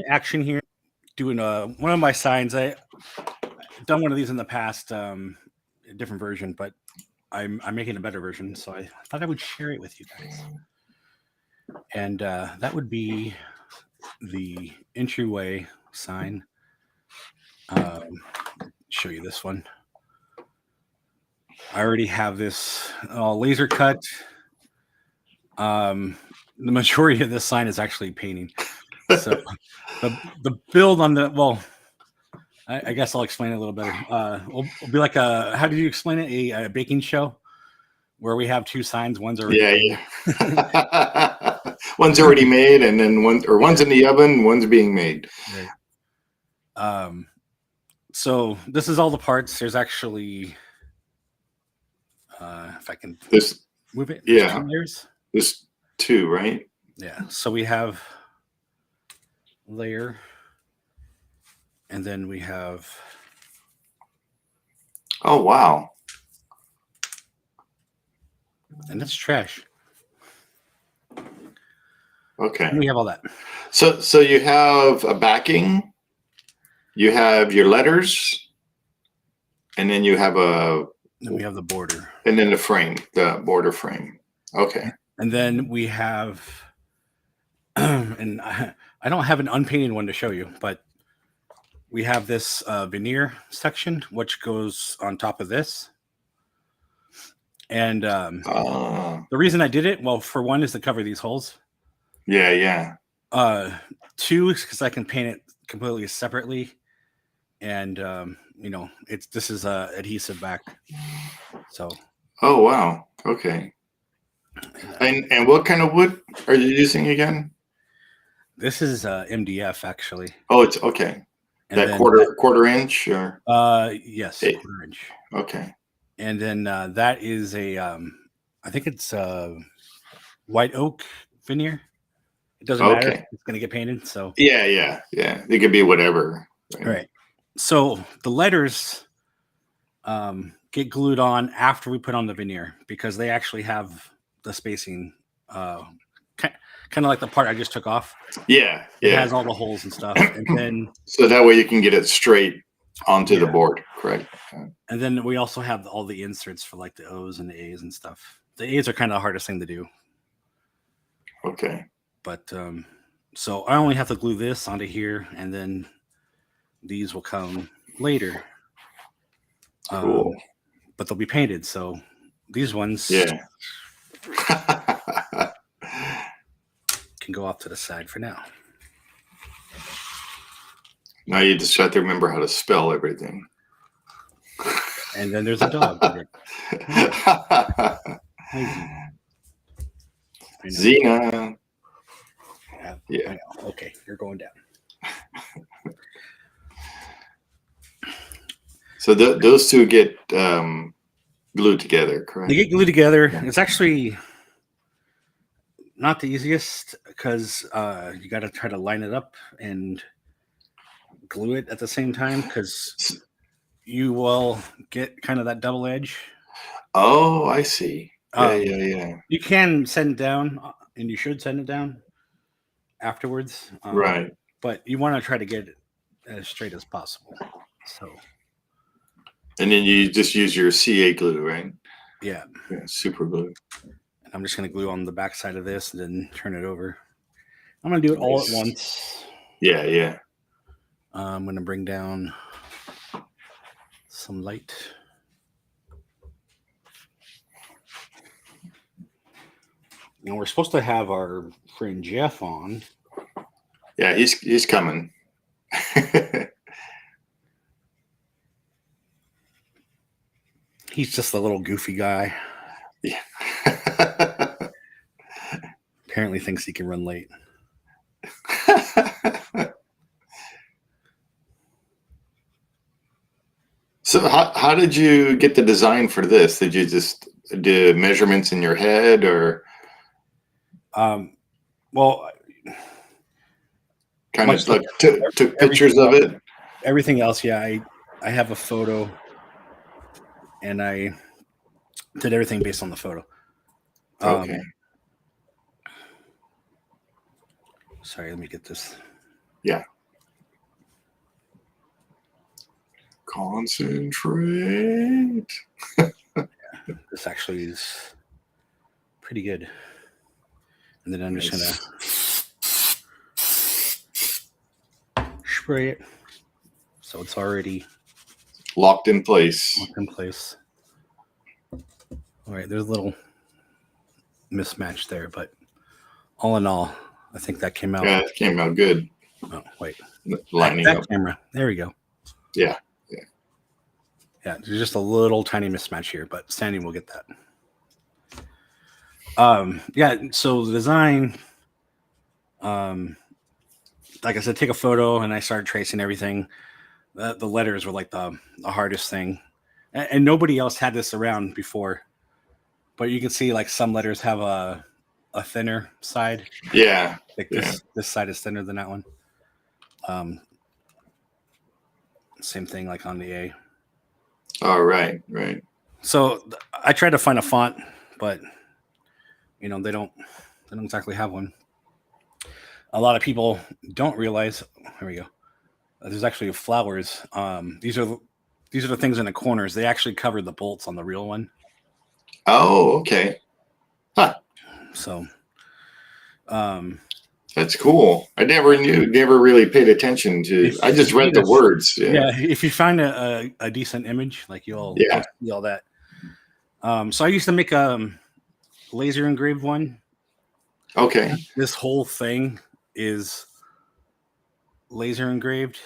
action here. Doing one of my signs. I've done one of these in the past, a different version, but I'm making a better version, so I thought I would share it with you guys. And that would be the entryway sign. Show you this one. I already have this laser cut. The majority of this sign is actually painting. So the build on the, well, I guess I'll explain it a little better. We'll be like how did you explain it? A baking show where we have two signs. One's already one's already made, and then one's in the oven, one's being made. Right. So this is all the parts. There's actually, if I can move it. Yeah. 2 layers. There's 2, right? Yeah. So we have layer, and then we have. Oh wow! And that's trash. Okay. And we have all that. So you have a backing, you have your letters, and then you have Then we have the border. And then the border frame. Okay. And then we have, and I don't have an unpainted one to show you, but we have this veneer section, which goes on top of this. And the reason I did it, well, for one, is to cover these holes. Yeah. 2 is because I can paint it completely separately. And, this is adhesive back. So. Oh, wow. Okay. And what kind of wood are you using again? This is MDF, actually. Oh, it's okay. And that quarter inch, or? Yes, quarter inch. Okay. And then that is I think it's white oak veneer. It doesn't matter. It's going to get painted. So yeah. It could be whatever. Right. So the letters get glued on after we put on the veneer, because they actually have the spacing, kind of like the part I just took off. Yeah. It has all the holes and stuff, and then so that way you can get it straight onto the board, correct? And then we also have all the inserts for like the O's and the A's and stuff. The A's are kind of the hardest thing to do. Okay. But so I only have to glue this onto here, and then these will come later. Cool. But they'll be painted. So these ones can go off to the side for now. Now you just have to remember how to spell everything. And then there's a dog. Xena. Yeah. Okay, you're going down. So those two get glued together, correct? They get glued together. It's actually not the easiest, because you got to try to line it up and glue it at the same time, because you will get kind of that double edge. Oh, I see. Yeah. You can send it down, and you should send it down afterwards. Right. But you want to try to get it as straight as possible. So. And then you just use your CA glue, right? Yeah. Super glue. And I'm just going to glue on the back side of this and then turn it over. I'm going to do it all at once. Yeah. I'm going to bring down some light. Now we're supposed to have our friend Jeff on. Yeah, he's coming. He's just a little goofy guy. Yeah. Apparently thinks he can run late. So how did you get the design for this? Did you just do measurements in your head, or? Well, kind of like took pictures of it. Everything else, yeah. I have a photo, and I did everything based on the photo. Okay. Sorry, let me get this. Concentrate. This actually is pretty good. And then I'm just gonna spray it so it's already Locked in place. locked in place. All right, there's a little mismatch there, but all in all, I think that came out. Yeah, it came out good. Oh, wait. Lining that up. camera. There we go. Yeah. Yeah, there's just a little tiny mismatch here, but Sandy will get that. Yeah, so the design, like I said, take a photo and I started tracing everything. The letters were like the hardest thing. And nobody else had this around before. But you can see like some letters have a thinner side. Yeah. Like Yeah. this side is thinner than that one. Same thing like on the A. Oh, right. Right. So I tried to find a font, but they don't exactly have one. A lot of people don't realize. Here we go. There's actually flowers. These are the things in the corners. They actually covered the bolts on the real one. Oh, okay. Huh. So, That's cool. I never really paid attention to. I just read the words. Yeah, if you find a decent image, like you'll see all that. So I used to make a laser engraved one. Okay. This whole thing is laser engraved.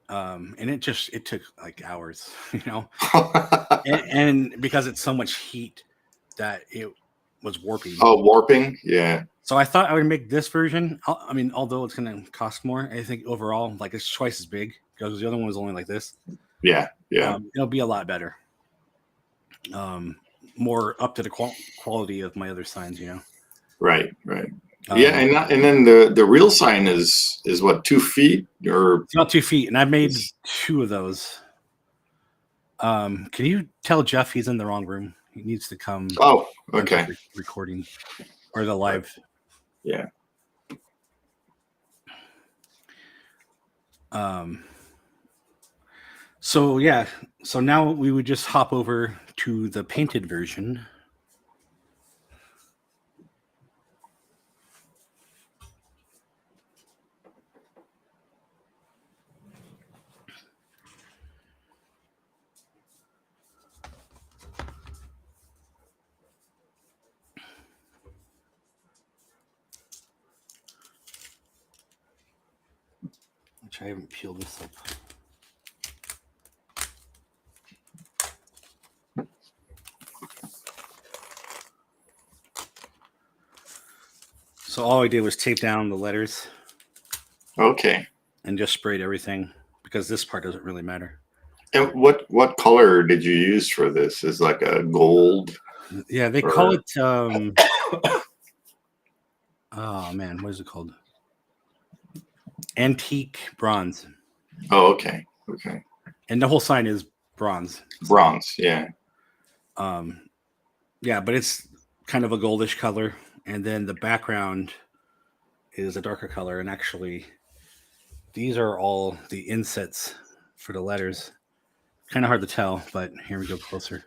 And it took like hours, and because it's so much heat that it was warping. Oh, warping. Yeah. So I thought I would make this version. I mean, although it's going to cost more, I think overall, like it's twice as big because the other one was only like this. Yeah. Yeah. It'll be a lot better. More up to the quality of my other signs, Right. Right. Yeah, and then the real sign is what, 2 feet or it's about 2 feet, and I've made 2 of those. Can you tell Jeff he's in the wrong room? He needs to come. Oh, okay. Recording or the live. Yeah. So yeah, so now we would just hop over to the painted version. Which I haven't peeled this up. So all I did was tape down the letters. Okay. And just sprayed everything because this part doesn't really matter. And what color did you use for this? Is like a gold? Yeah, they call it oh man, what is it called? Antique bronze. Oh, okay. Okay. And the whole sign is bronze. Bronze, yeah. Yeah, but it's kind of a goldish color, and then the background is a darker color, and actually these are all the insets for the letters. Kind of hard to tell, but here we go closer.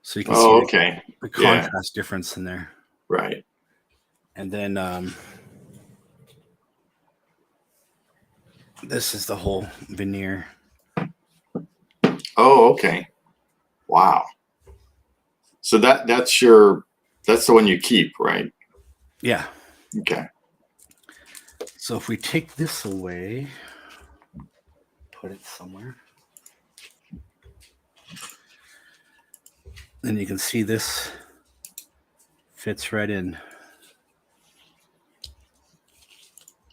So you can see the contrast difference in there. Right. And then this is the whole veneer. Oh, okay. Wow. So that's the one you keep, right? Yeah. Okay. So if we take this away, put it somewhere, then you can see this fits right in.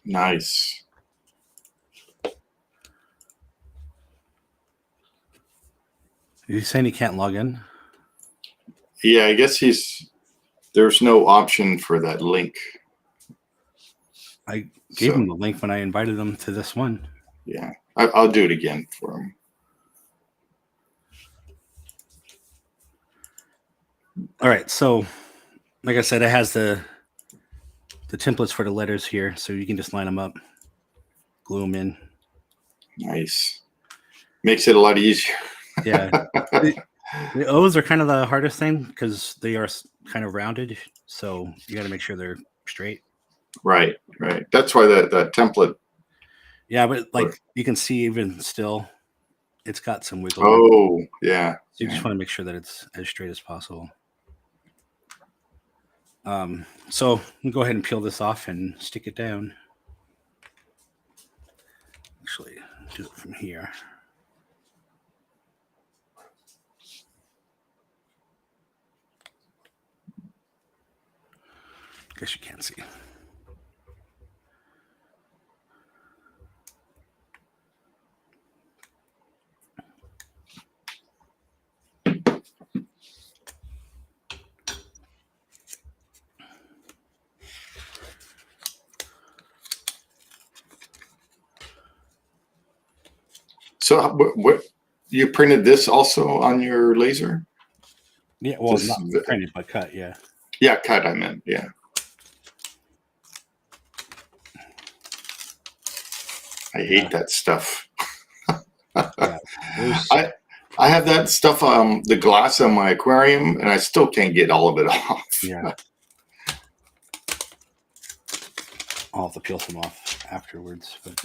Nice. Are you saying he can't log in? Yeah, I guess there's no option for that link. I gave him the link when I invited him to this one. Yeah, I'll do it again for him. All right, so like I said, it has the the templates for the letters here, so you can just line them up, glue them in. Nice. Makes it a lot easier. Yeah. The O's are kind of the hardest thing because they are kind of rounded, so you got to make sure they're straight. Right. That's why that template. Yeah, but like you can see, even still, it's got some wiggle room. Oh, yeah. So you just want to make sure that it's as straight as possible. So we'll go ahead and peel this off and stick it down. Actually, do it from here. Guess you can't see. So what you printed this also on your laser? Yeah, well, it's not printed, but cut, yeah. Yeah, cut, I meant, yeah. I hate that stuff. Yeah, I have that stuff the glass on my aquarium, and I still can't get all of it off. Yeah. I'll have to peel some off afterwards, but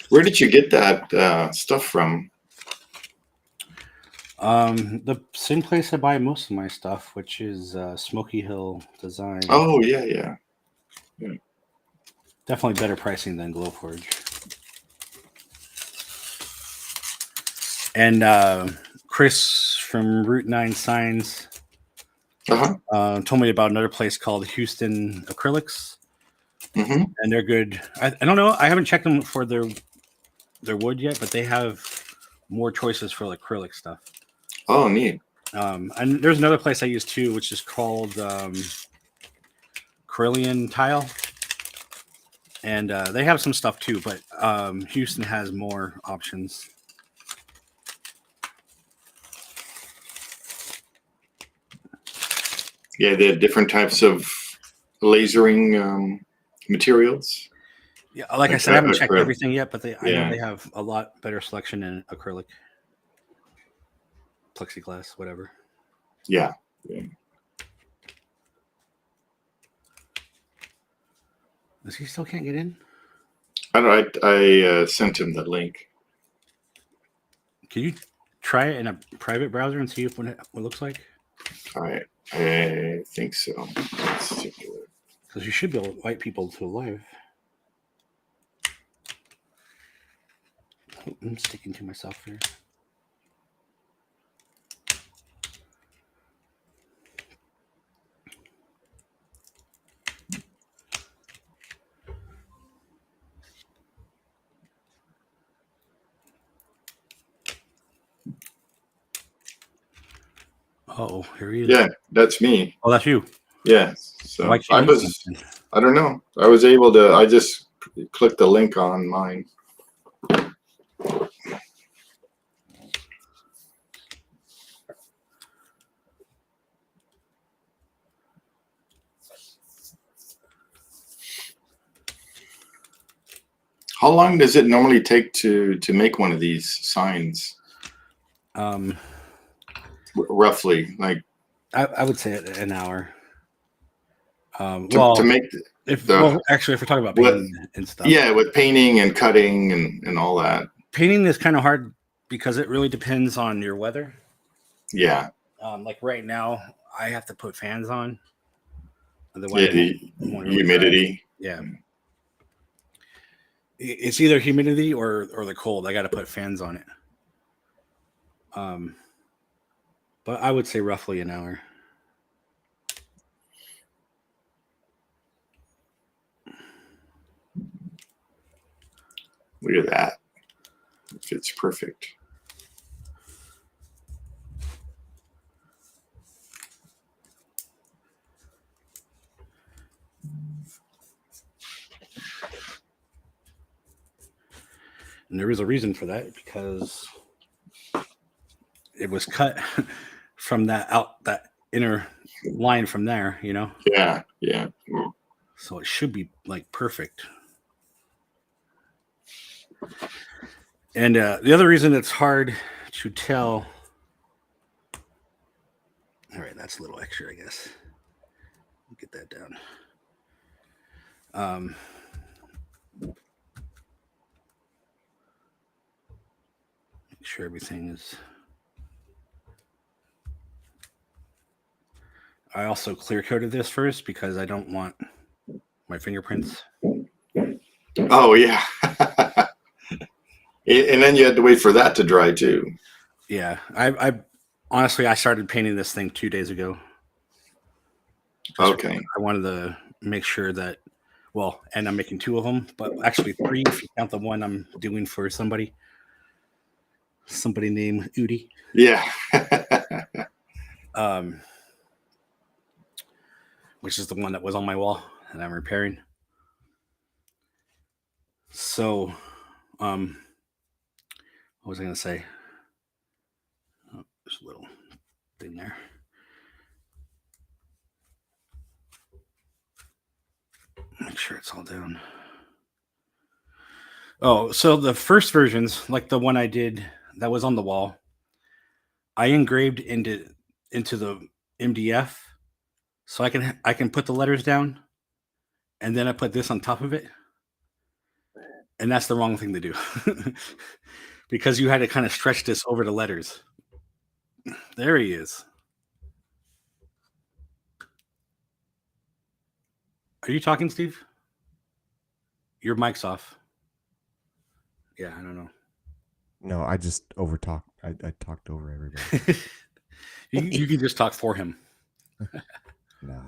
Where did you get that stuff from? the same place I buy most of my stuff, which is Smoky Hill Design. Oh, yeah. Definitely better pricing than Glowforge. And Chris from Route 9 Signs told me about another place called Houston Acrylics. Mm-hmm. And they're good. I don't know. I haven't checked them for their wood yet, but they have more choices for acrylic stuff. Oh, neat. And there's another place I use too, which is called Carillion Tile. And they have some stuff too, but Houston has more options. Yeah, they have different types of lasering materials. Yeah, like I said, I haven't checked everything yet, but I know they have a lot better selection in acrylic, plexiglass, whatever. Yeah. Does he still can't get in? I don't. I sent him the link. Can you try it in a private browser and see what it looks like? All right. I think so. Let's take a look. Because you should be able to invite people to live. I'm sticking to myself here. Oh, here he is. Yeah, that's me. Oh, that's you. Yeah. So I don't know. I was able to. I just clicked the link on mine. How long does it normally take to make one of these signs? Roughly, like I would say an hour. to make actually, if we're talking about painting and stuff, yeah, with painting and cutting and all that. Painting is kind of hard because it really depends on your weather. Yeah. Like right now, I have to put fans on. Otherwise, the humidity. Yeah. It's either humidity or the cold. I got to put fans on it. But I would say roughly an hour. Look at that. It fits perfect. And there is a reason for that because it was cut from that inner line from there, you know. Yeah. So it should be like perfect. And the other reason it's hard to tell. All right, that's a little extra, I guess. Get that down. Make sure everything is. I also clear coated this first because I don't want my fingerprints. Oh yeah. And then you had to wait for that to dry too. Yeah, I honestly I started painting this thing 2 days ago. Okay. I wanted to make sure that, well, and I'm making 2 of them, but actually 3 if you count the one I'm doing for somebody named Udi. Yeah. Which is the one that was on my wall and I'm repairing. So, what was I going to say? Oh, there's a little thing there. Make sure it's all down. Oh, so the first versions, like the one I did that was on the wall, I engraved into the MDF, so I can put the letters down, and then I put this on top of it, and that's the wrong thing to do, because you had to kind of stretch this over the letters. There he is. Are you talking, Steve? Your mic's off. Yeah, I don't know. No, I just overtalked. I talked over everybody. You can just talk for him. Nah.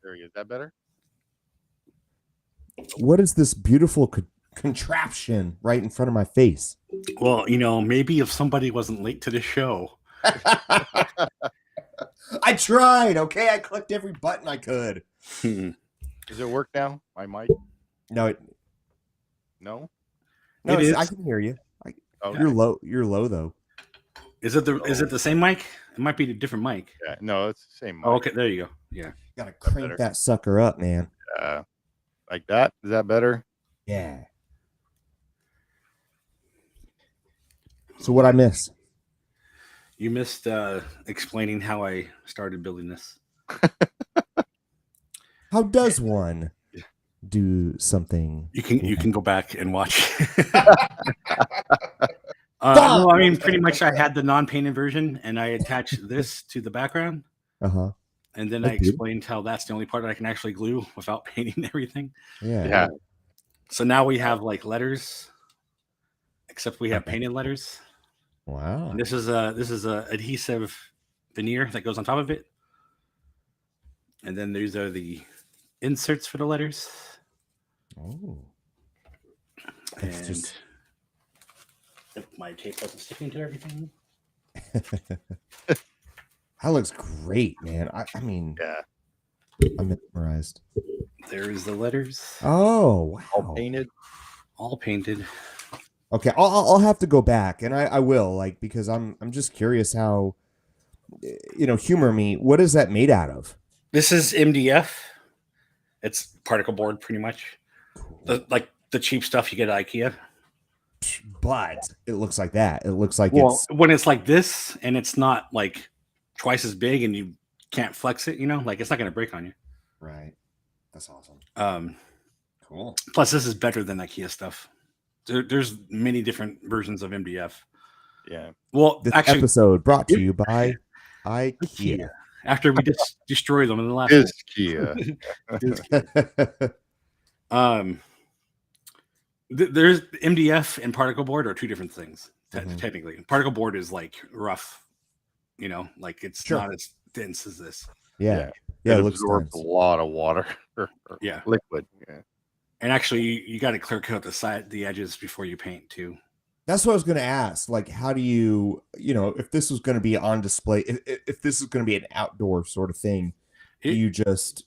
There he is. Is that better? What is this beautiful contraption right in front of my face? Well, maybe if somebody wasn't late to the show. I tried. Okay, I clicked every button I could. Does it work now? My mic? No, No. no, It is. I can hear you. Okay. You're low. You're low though. Is it the same mic? It might be a different mic. Yeah. No, it's the same mic. Oh, okay, there you go. Yeah. Gotta crank better. that sucker up, man. Like that? Is that better? Yeah. So what I miss? You missed explaining how I started building this. How does one do something? You can go back and watch. No, I mean, pretty much I had the non-painted version, and I attached this to the background, Uh-huh. and then That's I good. explained how that's the only part I can actually glue without painting everything. Yeah. Yeah. So now we have like letters, except we have painted letters. Wow. And this is a adhesive veneer that goes on top of it, and then these are the inserts for the letters. Oh. And It's just- if my tape wasn't sticking to everything. That looks great, man. I mean, Yeah. I'm mesmerized. There is the letters, Oh, All wow. painted. all painted. Okay, I'll have to go back, and I will, like, because I'm just curious how, humor me. What is that made out of? This is MDF. It's particle board, pretty much. Cool. Like the cheap stuff you get at IKEA. But it looks like that. It looks like Well, it's when it's like this and it's not like twice as big and you can't flex it, like it's not going to break on you. right. That's awesome. Cool. Plus, this is better than IKEA stuff. There's many different versions of MDF. Yeah. Well, This actually, episode brought to you by IKEA. after we just destroy them in the last Is Kia. there's MDF and particle board are two different things. Mhm. Technically, particle board is like rough, like it's Sure. not as dense as this. Yeah. It Yeah, it looks absorbs dense. a lot of water. or Yeah. Liquid. Yeah. And actually, you got to clear coat the edges before you paint too. That's what I was going to ask. Like, how do you, if this was going to be on display, if this is going to be an outdoor sort of thing, do It- you just,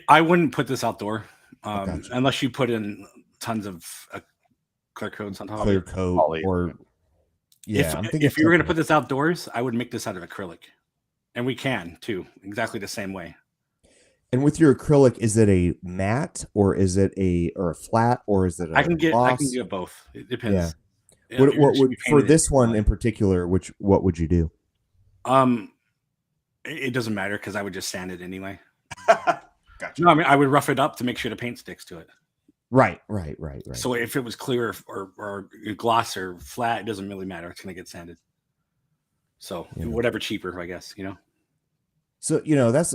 I wouldn't put this outdoor Gotcha. unless you put in tons of clear coats on top clear of it. coat Poly. or Yeah, I'm thinking if you were going to something- put this outdoors, I would make this out of acrylic, and we can too, exactly the same way. And with your acrylic, is it a matte or is it a flat or is it a I can gloss? get both. It depends. Yeah, What it what should would be for painted this in one black. in particular? What would you do? It doesn't matter because I would just sand it anyway. Gotcha. No, I mean I would rough it up to make sure the paint sticks to it. Right. So if it was clear or gloss or flat, it doesn't really matter. It's gonna get sanded. So Yeah. whatever cheaper, I guess. You know. So that's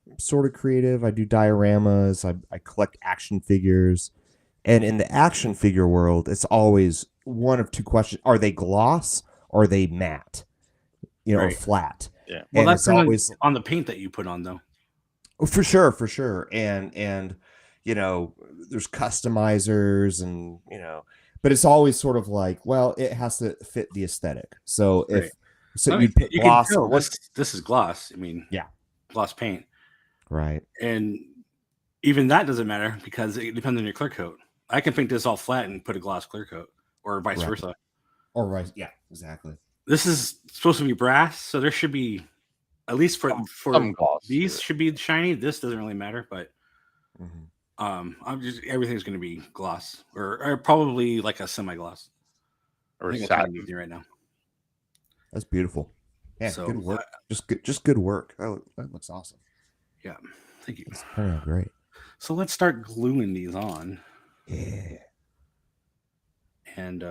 I'm sort of creative. I do dioramas. I collect action figures, and in the action figure world, it's always one of two questions: are they gloss or are they matte? Or Right. flat? Yeah. Well, And that's it's always on the paint that you put on, though. for sure, and there's customizers and but it's always sort of like, well, it has to fit the aesthetic. So Right. so I mean, you'd put you gloss. can tell this is gloss. I mean, Yeah. gloss paint, Right. and even that doesn't matter because it depends on your clear coat. I can paint this all flat and put a gloss clear coat, or vice Right. versa. Or right. Yeah. Exactly. This is supposed to be brass, so there should be at least for Some gloss to these it. should be shiny. This doesn't really matter, but Mhm. I'm just everything's going to be gloss or probably like a semi gloss. I or think that's what I'm satin. using right now. That's beautiful. Yeah. So, good work. Just good work. That looks awesome. Yeah, thank you. It's turning out great. So let's start gluing these on, Yeah. and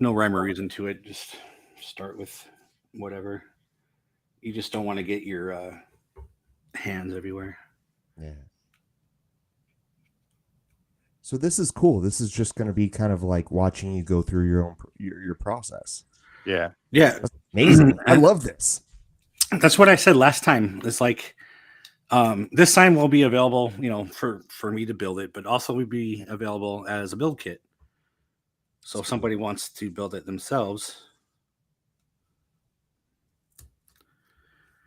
no rhyme or reason to it. Just start with whatever. You just don't want to get your hands everywhere. Yeah. So this is cool. This is just going to be kind of like watching you go through your own your process. Yeah. Yeah, Amazing. I love this. that's what I said last time. It's like this sign will be available, for me to build it, but also will be available as a build kit. So if somebody wants to build it themselves,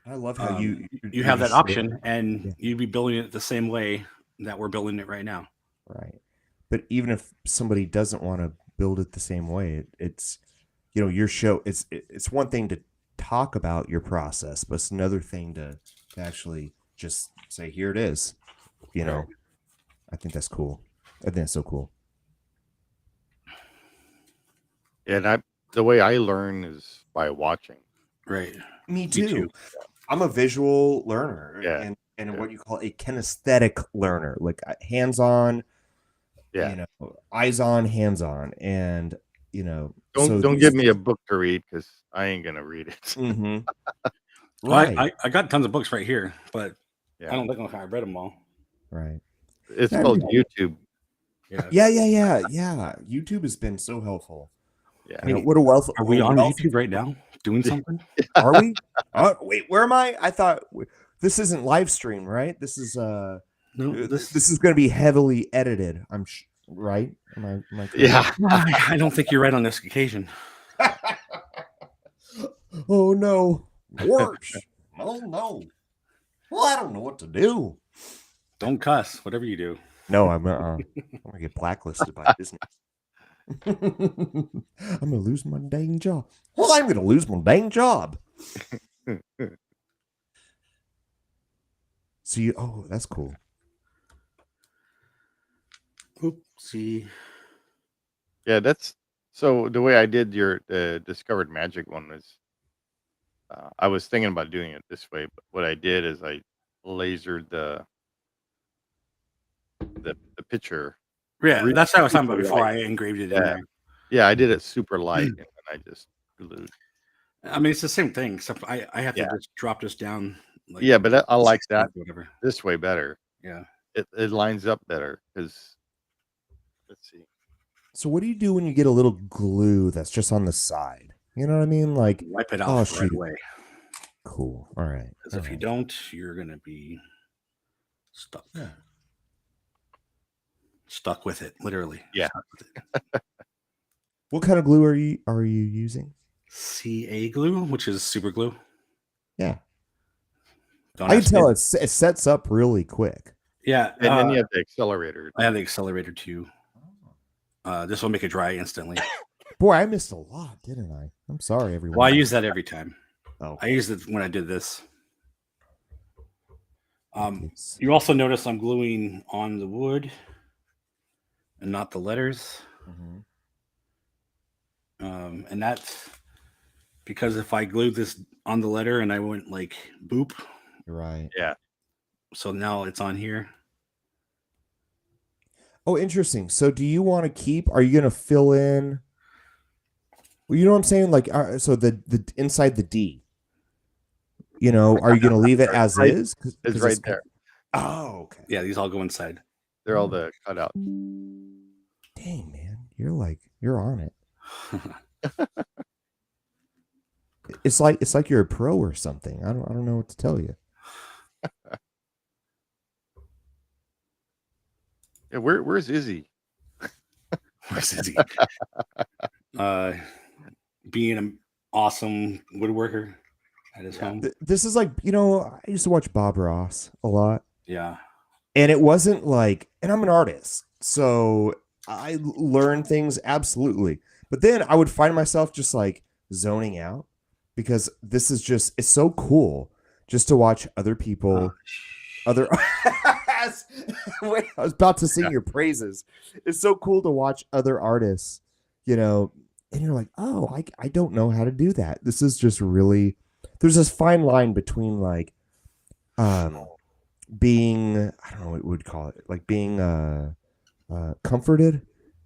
I love how you have that share- option, and Yeah. you'd be building it the same way that we're building it right now. Right. But even if somebody doesn't want to build it the same way, it's your show. It's one thing to talk about your process, but it's another thing to actually just say, here it is. Right. I think that's cool. I think that's so cool. And the way I learn is by watching. Right. Me too. too. I'm a visual learner, Yeah. and what you call a kinesthetic learner, like hands-on. Yeah. Eyes on, hands on, and Don't give me a book to read because I ain't gonna read it. Mhm. Well, Right. I got tons of books right here, but Yeah. I don't think I read them all. Right. It's Yeah, called yeah. YouTube. Yeah. Yeah. YouTube has been so helpful. Yeah. I mean, What a wealth. Are we what a on wealth- YouTube right now doing something? Are we? Oh, wait, where am I? I thought this isn't live stream, right? This is No, this is going to be heavily edited. Right? Am I correct? Yeah. I don't think you're right on this occasion. Oh no. Worse. Oh no. Well, I don't know what to do. Don't cuss, whatever you do. No, I'm gonna get blacklisted by Disney. I'm gonna lose my dang job. Well, I'm gonna lose my dang job. So that's cool. Oopsie. Yeah, that's so the way I did your Discovered Magic one was I was thinking about doing it this way, but what I did is I lasered the picture. Yeah, Really that's what I was talking about super before light. I engraved it in Yeah. there. Yeah, I did it super light and then I just glued. I mean, it's the same thing, except I have to Yeah. just drop this down. Like Yeah, but I like that Whatever. this way better. Yeah. It lines up better because let's see. So what do you do when you get a little glue that's just on the side? You know what I mean? Like, Wipe it Oh, off right shoot. away. cool. All right. Because if you don't, you're gonna be stuck. Yeah. Stuck with it, literally. Yeah. Stuck with it. What kind of glue are you using? CA glue, which is super glue. Yeah. Don't I can ask me. tell it sets up really quick. Yeah. And then you have the accelerator. I have the accelerator too. This will make it dry instantly. Boy, I missed a lot, didn't I? I'm sorry, everyone. Well, I use that every time. Oh, I used it when I did this. it's- You also notice I'm gluing on the wood and not the letters. Mhm. And that's because if I glued this on the letter and I went like boop, You're right. Yeah. so now it's on here. Oh, interesting. So, do you want to keep? Are you going to fill in? Well, you know what I'm saying? Like, so the inside the D. You know, are you going to leave it as Right. is? It's right there. Oh, okay. Yeah, these all go inside. They're all the cutout. Dang, man, you're on it. It's like you're a pro or something. I don't know what to tell you. Yeah, where's Izzy? Where's Izzy? Being an awesome woodworker at his home. This is like, you know, I used to watch Bob Ross a lot. Yeah. And it wasn't like, and I'm an artist, so I learn things absolutely. But then I would find myself just like zoning out because this is just, it's so cool just to watch other people, other. Wait, I was about to sing your praises. It's so cool to watch other artists, you know, and you're like, oh, I don't know how to do that. This is just really, there's this fine line between like, being, I don't know what we would call it, like being comforted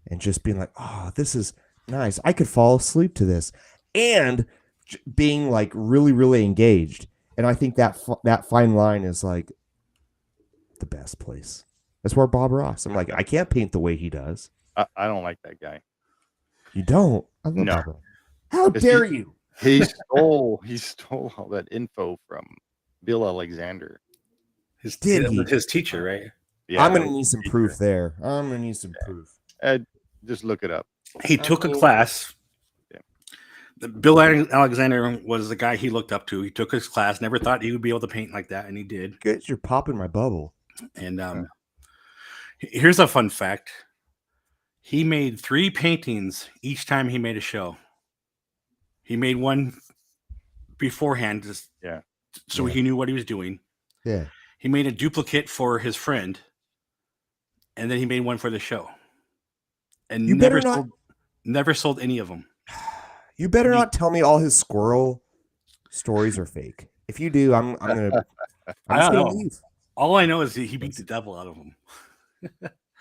and just being like, oh, this is nice. I could fall asleep to this, and being like really, really engaged. And I think that that fine line is like the best place. That's where Bob Ross. I'm like, I can't paint the way he does. I don't like that guy. You don't? I love No. Bob Ross. How Is dare you? He stole all that info from Bill Alexander. His teacher, right? Yeah, I'm that gonna was need his some teacher. proof there. I'm gonna need some proof. Just look it up. He took a class. Yeah. Bill Alexander was the guy he looked up to. He took his class, never thought he would be able to paint like that, and he did. Good, you're popping my bubble. And here's a fun fact. He made 3 paintings each time he made a show. He made one beforehand, just so he knew what he was doing. Yeah. He made a duplicate for his friend, and then he made one for the show. And You better never sold any of them. You better not tell me all his squirrel stories are fake. If you do, I'm just gonna leave. All I know is he beat the devil out of them.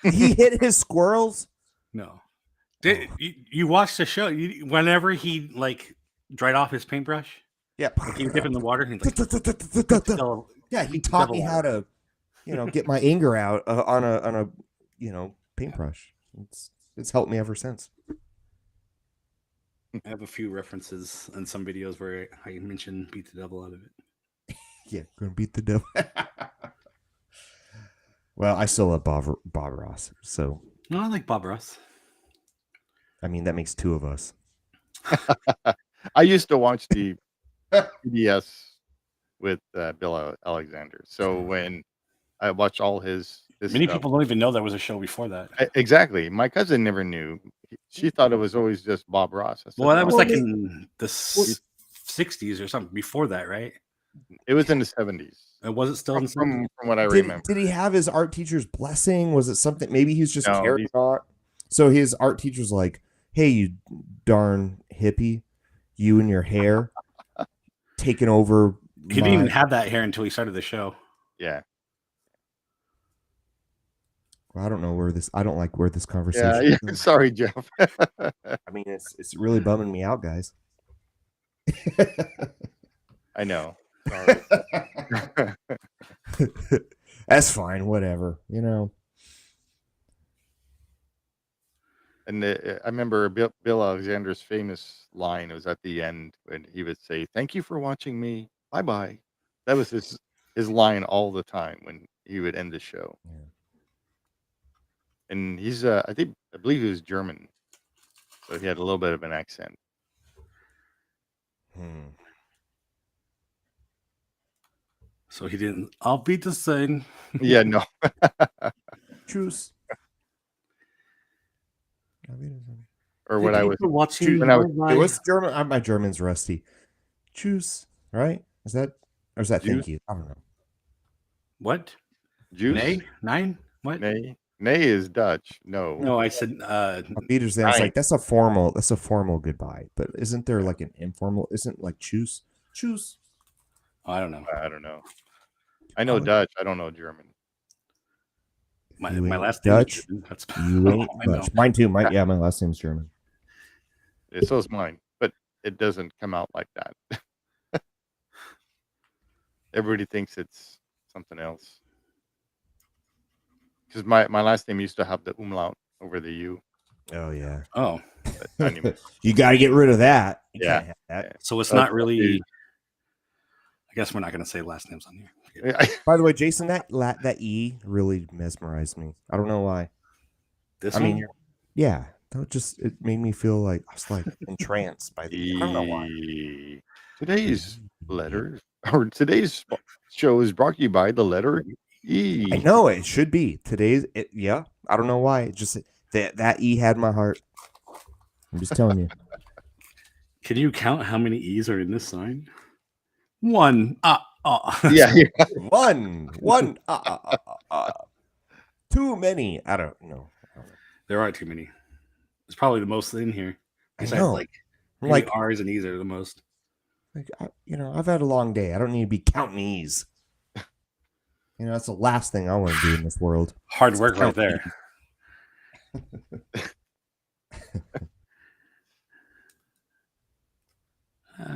He hit his squirrels? No. You watched the show? Whenever he like dried off his paintbrush, Yeah. like he dip in the water, and he's like, yeah, he taught me how to, get my anger out on a paintbrush. It's helped me ever since. I have a few references in some videos where I mention beat the devil out of it. Yeah, gonna beat the devil. Well, I still love Bob Ross, so No, I like Bob Ross. I mean that makes 2 of us. I used to watch the PBS with Bill Alexander. So when I watched all his Many stuff, people don't even know there was a show before that. Exactly. My cousin never knew. She thought it was always just Bob Ross. I said, Well, that was "No, like in the 60s or something before that, right? it was in the 70s. Was it still in the 70s? From what I remember. Did he have his art teacher's blessing? Was it something? Maybe he's just No, carrying on. So his art teacher's like, "Hey, you darn hippie, you and your hair taking over." He didn't even have that hair until he started the show. Yeah. Well, I don't like where this conversation. Yeah. is going. Sorry, Jeff. I mean, it's really bumming me out, guys. I know. Sorry. That's fine. Whatever. And I remember Bill Alexander's famous line was at the end when he would say, "Thank you for watching me. Bye bye." That was his line all the time when he would end the show. Yeah. And he's I believe he was German, so he had a little bit of an accent. So he didn't. I'll beat the thing. Yeah, no. Truce. Or what I was watching. when I was It was German. My German's rusty. Juice, right? Is that thank Juice? you? I don't know. What? juice. Nay? 9? What? Nay. Nay is Dutch. No. No, I said Peter's then it's like that's a formal goodbye. But isn't there like an informal? Isn't like choose? I don't know. I don't know. I know Dutch. I don't know German. My You ain't last name is Dutch. German. That's You ain't I know. much. Mine too. My last name's German. Yeah, so is mine, but it doesn't come out like that. Everybody thinks it's something else. Because my last name used to have the umlaut over the U. Oh yeah. Oh, But anyway, You got to get rid of that. You Yeah. can't have that. so it's That's not really. dude. I guess we're not going to say last names on here. By the way, Jason, that E really mesmerized me. I don't know why. This I mean, one? yeah, it made me feel like I was like entranced by the. I don't know why. Today's letter or today's show is brought to you by the letter E. I know it should be today's. Yeah, I don't know why. It just that E had my heart. I'm just telling you. Can you count how many E's are in this sign? 1. Yeah. One. Too many. I don't know. There are too many. It's probably the most in here. I Besides, know. like, I'm maybe like, R's and E's are the most. I've had a long day. I don't need to be counting E's. That's the last thing I want to do in this world. Hard work right there.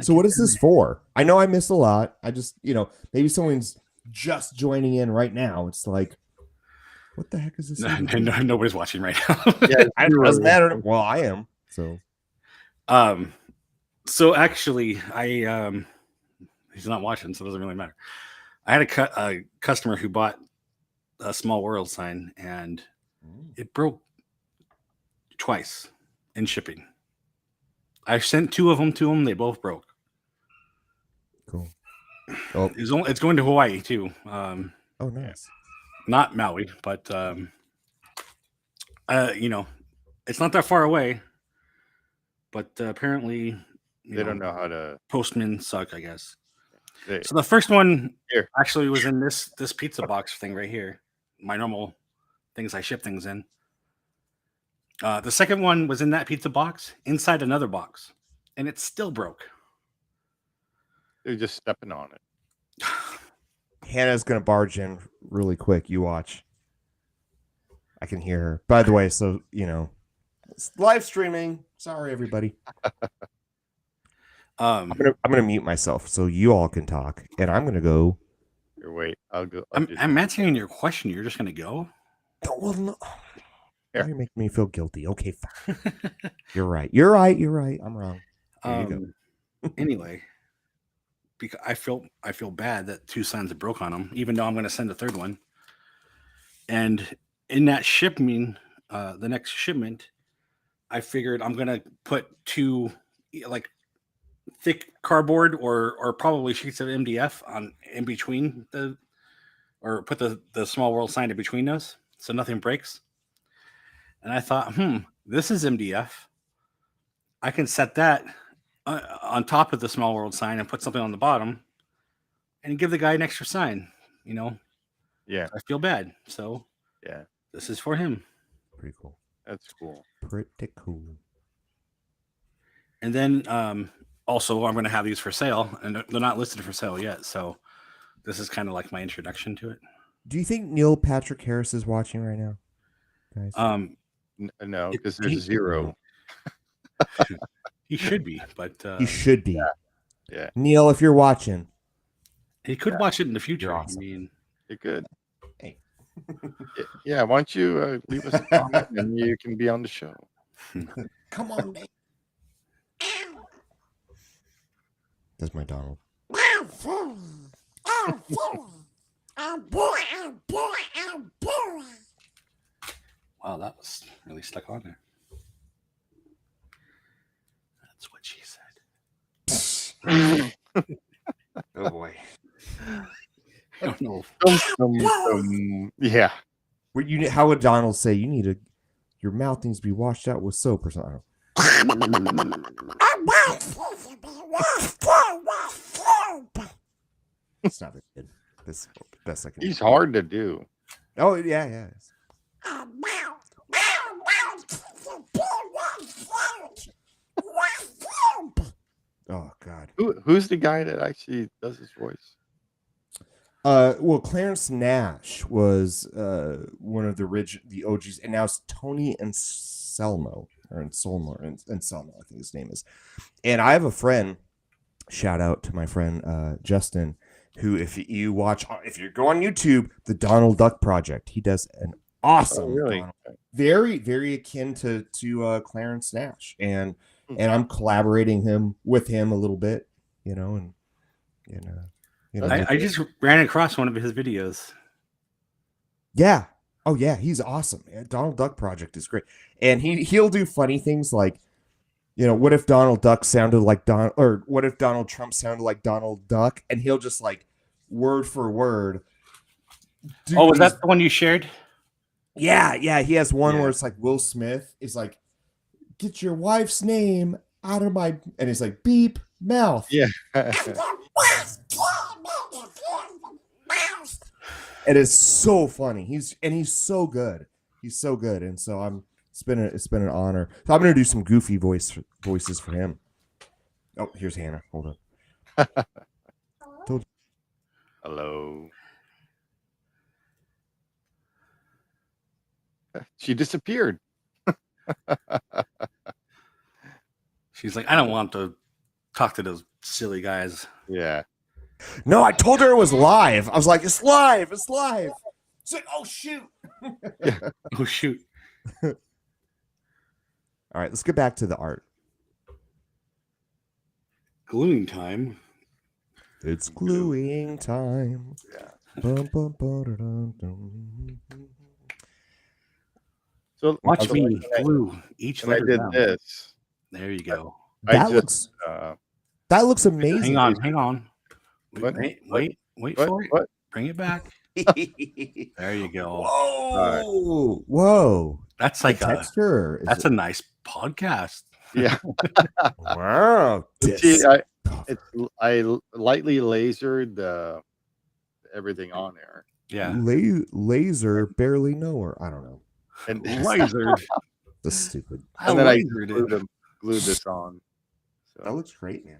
So what is this for? I know I missed a lot. I just, maybe someone's just joining in right now. It's like, what the heck is this? Nobody's watching right now. Yeah, It doesn't matter. Well, I am. So, So actually, he's not watching, so it doesn't really matter. I had a customer who bought a Small World sign, and it broke twice in shipping. I sent 2 of them to him; they both broke. cool. Oh, It's going to Hawaii too. oh, nice. Not Maui, but it's not that far away. But apparently, they don't know how to. Postmen suck, I guess. They, So the first one Here. actually was in this pizza box thing right here. My normal things I ship things in. The second one was in that pizza box inside another box, and it still broke. they're just stepping on it. Hannah's gonna barge in really quick. You watch. I can hear her. By the way, so it's live streaming. Sorry, everybody. I'm gonna mute myself so you all can talk, and I'm gonna go. Here, wait. I'll go. I'm answering your question. You're just gonna go? Oh, well, no. Here. Now you're making me feel guilty. Okay, fine. You're right. You're right. I'm wrong. Here you go. Anyway, because I feel bad that 2 signs broke on them, even though I'm going to send a third one. And in that shipping, the next shipment, I figured I'm going to put 2 like thick cardboard or probably sheets of MDF on in between or put the Small World sign in between those so nothing breaks. And I thought, this is MDF. I can set that on top of the Small World sign and put something on the bottom and give the guy an extra sign. Yeah. I feel bad. So Yeah. this is for him. Pretty cool. That's cool. Pretty cool. And then also I'm going to have these for sale, and they're not listed for sale yet. So this is kind of like my introduction to it. Do you think Neil Patrick Harris is watching right now, guys? No, because there's 0. He should be, but He should be. Yeah. Neil, if you're watching, he could watch it in the future. You're awesome. I mean, You could. Hey. Yeah. Why don't you leave us a comment and you can be on the show? come on, Nate. That's my Donald. wow, that was really stuck on there. That's what she said. Oh boy. I don't know. Yeah. How would Donald say? You need to Your mouth needs to be washed out with soap or something. I don't- It's not very good. This is the best I can He's do. hard to do. Oh yeah. Oh God. Who's the guy that actually does his voice? Well, Clarence Nash was one of the OGs, and now it's Tony Anselmo or Anselmo, Anselmo, I think his name is. And I have a friend. Shout out to my friend Justin, who, if you go on YouTube, the Donald Duck Project, he does an awesome, really? Donald, very very akin to Clarence Nash, and Hmm. I'm collaborating with him a little bit, and I just ran across one of his videos. yeah. Oh yeah, he's awesome. Yeah, Donald Duck Project is great, and he'll do funny things like, what if Donald Duck sounded like or what if Donald Trump sounded like Donald Duck, and he'll just like word for word. Oh, was that the one you shared? Yeah. He has one Yeah. where it's like Will Smith is like, "Get your wife's name out of my," and he's like, "Beep mouth." Yeah. It is so funny. He's so good. He's so good, and so it's been an honor. So I'm gonna do some goofy voices for him. Oh, here's Hannah. Hold on. Hello. She disappeared. She's like, I don't want to talk to those silly guys. Yeah. No, I told her it was live. I was like, "It's live. It's live." It's like, "Oh shoot." Oh shoot! All right, let's get back to the art. Gluing time. It's gluing time. Yeah. Bum, bum, ba-da-dum, dum. So Watch so me when I- glue each when I letter did down. this. There you go. That looks amazing. Hang on. What? Wait What? for it. What? Bring it back. There you go. Whoa! That's The like a texture. that's a nice podcast. Yeah. wow. See, I lightly lasered everything on there. Yeah. Laser barely know her. I don't know. And Lasered. That's stupid. I and then I lasered it. glued this on. That So looks great, man.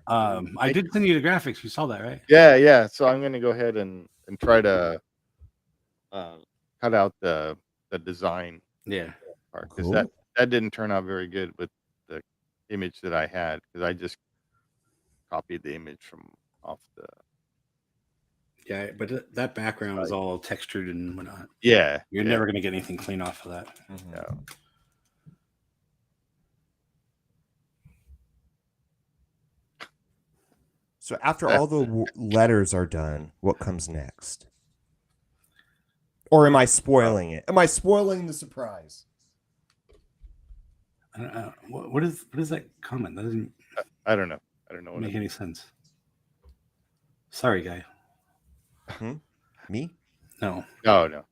I did send you the graphics. You saw that, right? yeah. So I'm gonna go ahead and try to cut out the design Yeah. part, because Cool. that didn't turn out very good with the image that I had, because I just copied the image from off the Yeah, but that background is all textured and whatnot. yeah. You're yeah, never gonna get anything clean off of that. no. So after all the letters are done, what comes next? Or am I spoiling it? Am I spoiling the surprise? I don't know. What is that comment? That doesn't I don't know. I don't know what make it, any sense. Sorry, guy. Me? No. no.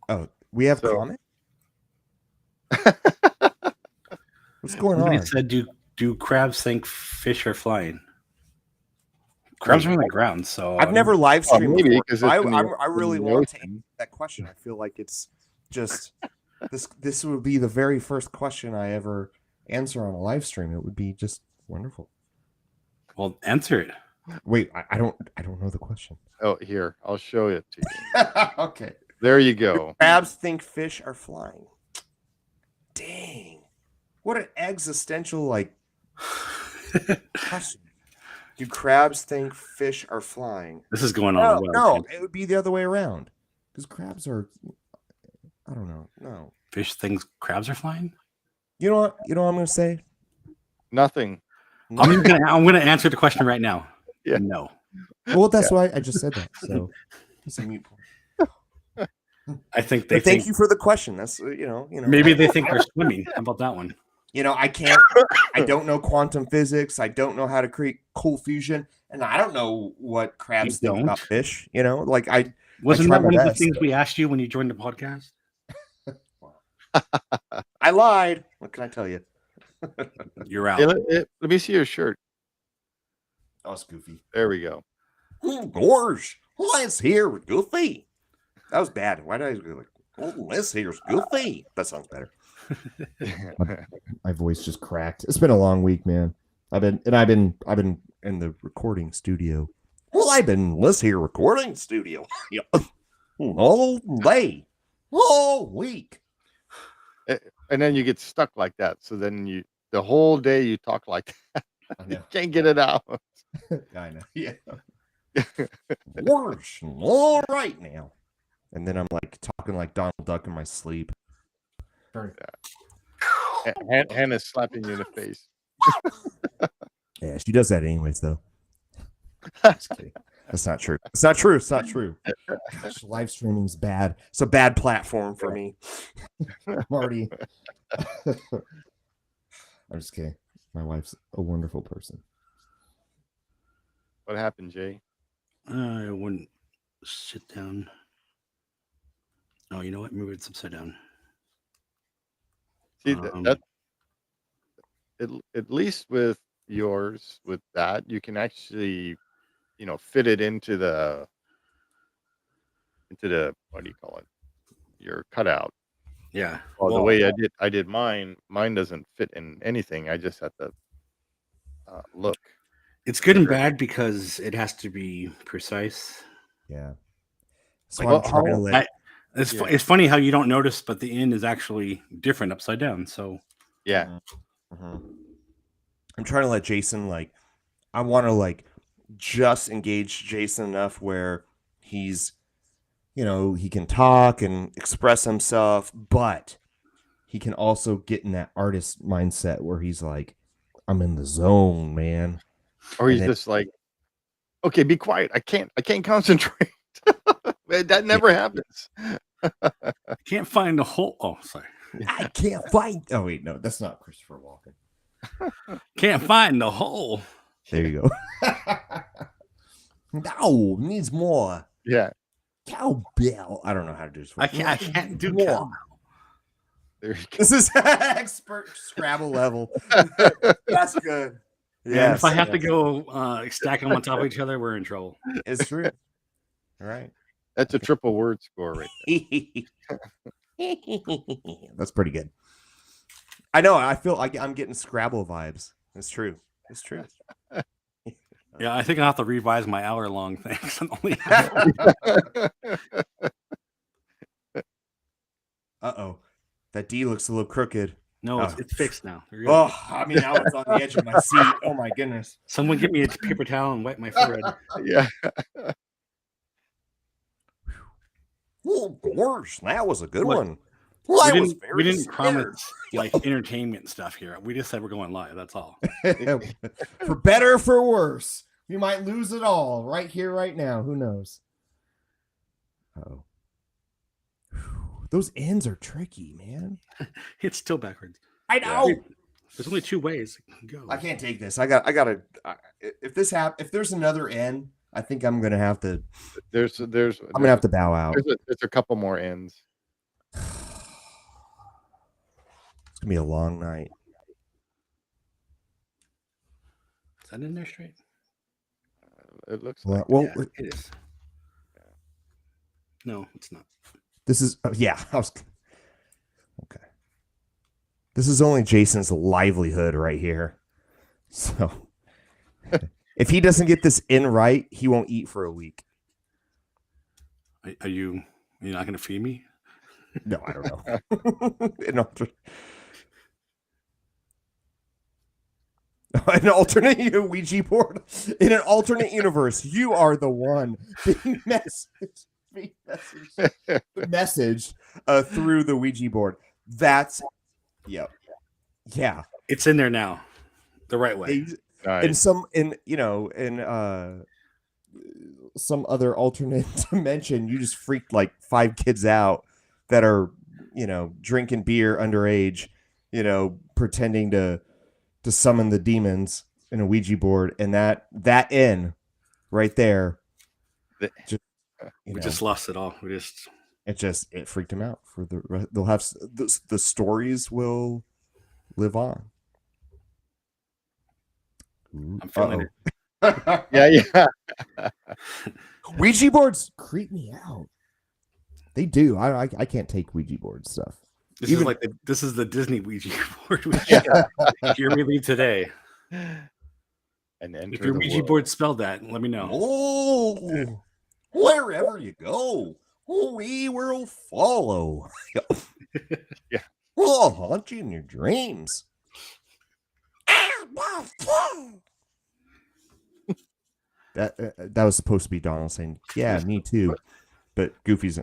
Oh, we have So- comment? What's going Somebody on? said, "Do crabs think fish are flying?" Crabs are on the ground, so I've never live streamed maybe, before. 'cause So it's in the- I really in the want to ocean. answer that question. I feel like it's just this would be the very first question I ever answer on a live stream. It would be just wonderful. Well, answer it. Wait, I don't know the question. Oh, here, I'll show it to you. Okay. There you go. Crabs think fish are flying. Dang. What an existential question. Do crabs think fish are flying? This is going on. No, it would be the other way around. Because crabs are, I don't know. No. Fish thinks crabs are flying. You know what? You know what I'm going to say? Nothing. I'm gonna answer the question right now. Yeah. No. Well, that's why I just said that. So it's a mute point. I think they But thank think you for the question. That's maybe they think they're swimming. How about that one? I don't know quantum physics. I don't know how to create cold fusion, and I don't know what crabs You think about don't? fish. Wasn't try that my one of the best, things but- we asked you when you joined the podcast? I lied. What can I tell you? You're out. Hey, let me see your shirt. Oh, it's Goofy. There we go. Gorge, let's hear Goofy. That was bad. Why did I go like, oh, let's hear Goofy? That sounds better. My voice just cracked. It's been a long week, man. I've been in the recording studio. Well, let's hear recording studio all day, all week. And then you get stuck like that. So then the whole day you talk like that. I You know. can't get it out. I know. Yeah. Worse. All right now. And then I'm like talking like Donald Duck in my sleep. Hannah's slapping you in the face. Yeah, she does that anyways, though. Just kidding. That's not true. It's not true. It's not true. Gosh, live streaming's bad. It's a bad platform for me. Marty. I'm just kidding. My wife's a wonderful person. What happened, Jay? I wouldn't sit down. Oh, you know what? Maybe it's upside down. See that at least with yours, with that, you can actually, fit it into the what do you call it? Your cutout. Yeah. Well, the way I did mine doesn't fit in anything. I just have to look. It's good and bad because it has to be precise. Yeah. So Like, I'm trying to let. It's funny how you don't notice, but the end is actually different upside down. So Yeah. Mm-hmm. I'm trying to let Jason I want to just engage Jason enough where he's, he can talk and express himself, but he can also get in that artist mindset where he's like, I'm in the zone, man. Or he's just like, okay, be quiet. I can't concentrate. That never happens. I can't find the hole. Oh, sorry. I can't find. Oh wait, no, that's not Christopher Walken. Can't find the hole. There you go. No, needs more. Yeah. Cowbell. I don't know how to do this. I can't do more. cowbell. There you go. This is expert Scrabble level. That's good. Yeah. If I have to go stack them on top of each other, we're in trouble. It's true. All right. That's a triple word score right there. That's pretty good. I know. I feel like I'm getting Scrabble vibes. It's true. It's true. Yeah, I think I'll have to revise my hour-long thing. Uh-oh. That D looks a little crooked. No, it's fixed now. Oh, I mean, now it's on the edge of my seat. Oh, my goodness. Someone give me a paper towel and wipe my forehead. Yeah. Oh, gosh, that was a good Look, one. We didn't promise entertainment stuff here. We just said we're going live. That's all. For better or for worse, we might lose it all right here, right now. Who knows? Oh, those ends are tricky, man. It's still backwards. I know. Yeah. There's only two ways it can go. I can't take this. I gotta. If there's another N, I think I'm gonna have to. I'm gonna have to bow out. There's a couple more ends. It's gonna be a long night. Is that in there straight? It looks Well, like. well Yeah, it is. No, it's not. this is. Yeah, I was. Okay. This is only Jason's livelihood right here. So, if he doesn't get this in right, he won't eat for a week. Are you? You're not going to feed me? No, I don't know. An alternate Ouija board. In an alternate universe, you are the one being messaged through the Ouija board. That's, yeah. It's in there now, the right way. Nice. In some other alternate dimension, you just freaked like 5 kids out that are, drinking beer underage, pretending to summon the demons in a Ouija board, and that in right there. We just lost it all. We just It freaked him out for they'll have the stories will live on. I'm feeling it. Yeah. Ouija boards creep me out. They do. I can't take Ouija board stuff. This Even- is like this is the Disney Ouija board. Yeah. Here we leave today. And enter If your the Ouija world. board spelled that, let me know. Oh, wherever you go, we will follow. Yeah. We'll haunt you in your dreams. That was supposed to be Donald saying, "Yeah, me too," but Goofy's,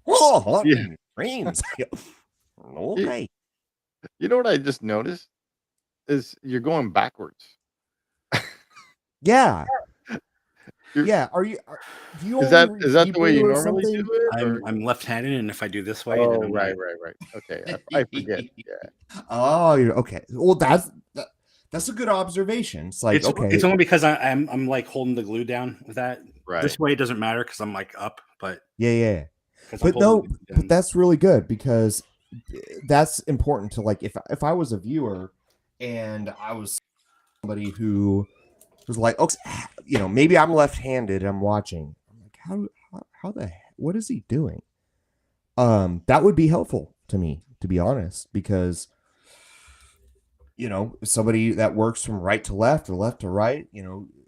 "We'll haunt you in your dreams." Okay. You know what I just noticed is you're going backwards. Yeah. You're- Yeah. Do you Is that only is that the way you Hebrew or normally something? do it? or- I'm left-handed, and if I do this way, Oh, then I'm right. right. Okay, I forget. Yeah. Oh, you're okay. Well, that's a good observation. It's like, okay, It's only because I'm like holding the glue down with that. Right. This way it doesn't matter because I'm like up, but yeah. 'cause I'm But no, holding the glue down. but that's really good because that's important to like if I was a viewer and I was somebody who was like, okay, maybe I'm left-handed and I'm watching. I'm like, how what is he doing? That would be helpful to me, to be honest, because somebody that works from right to left or left to right,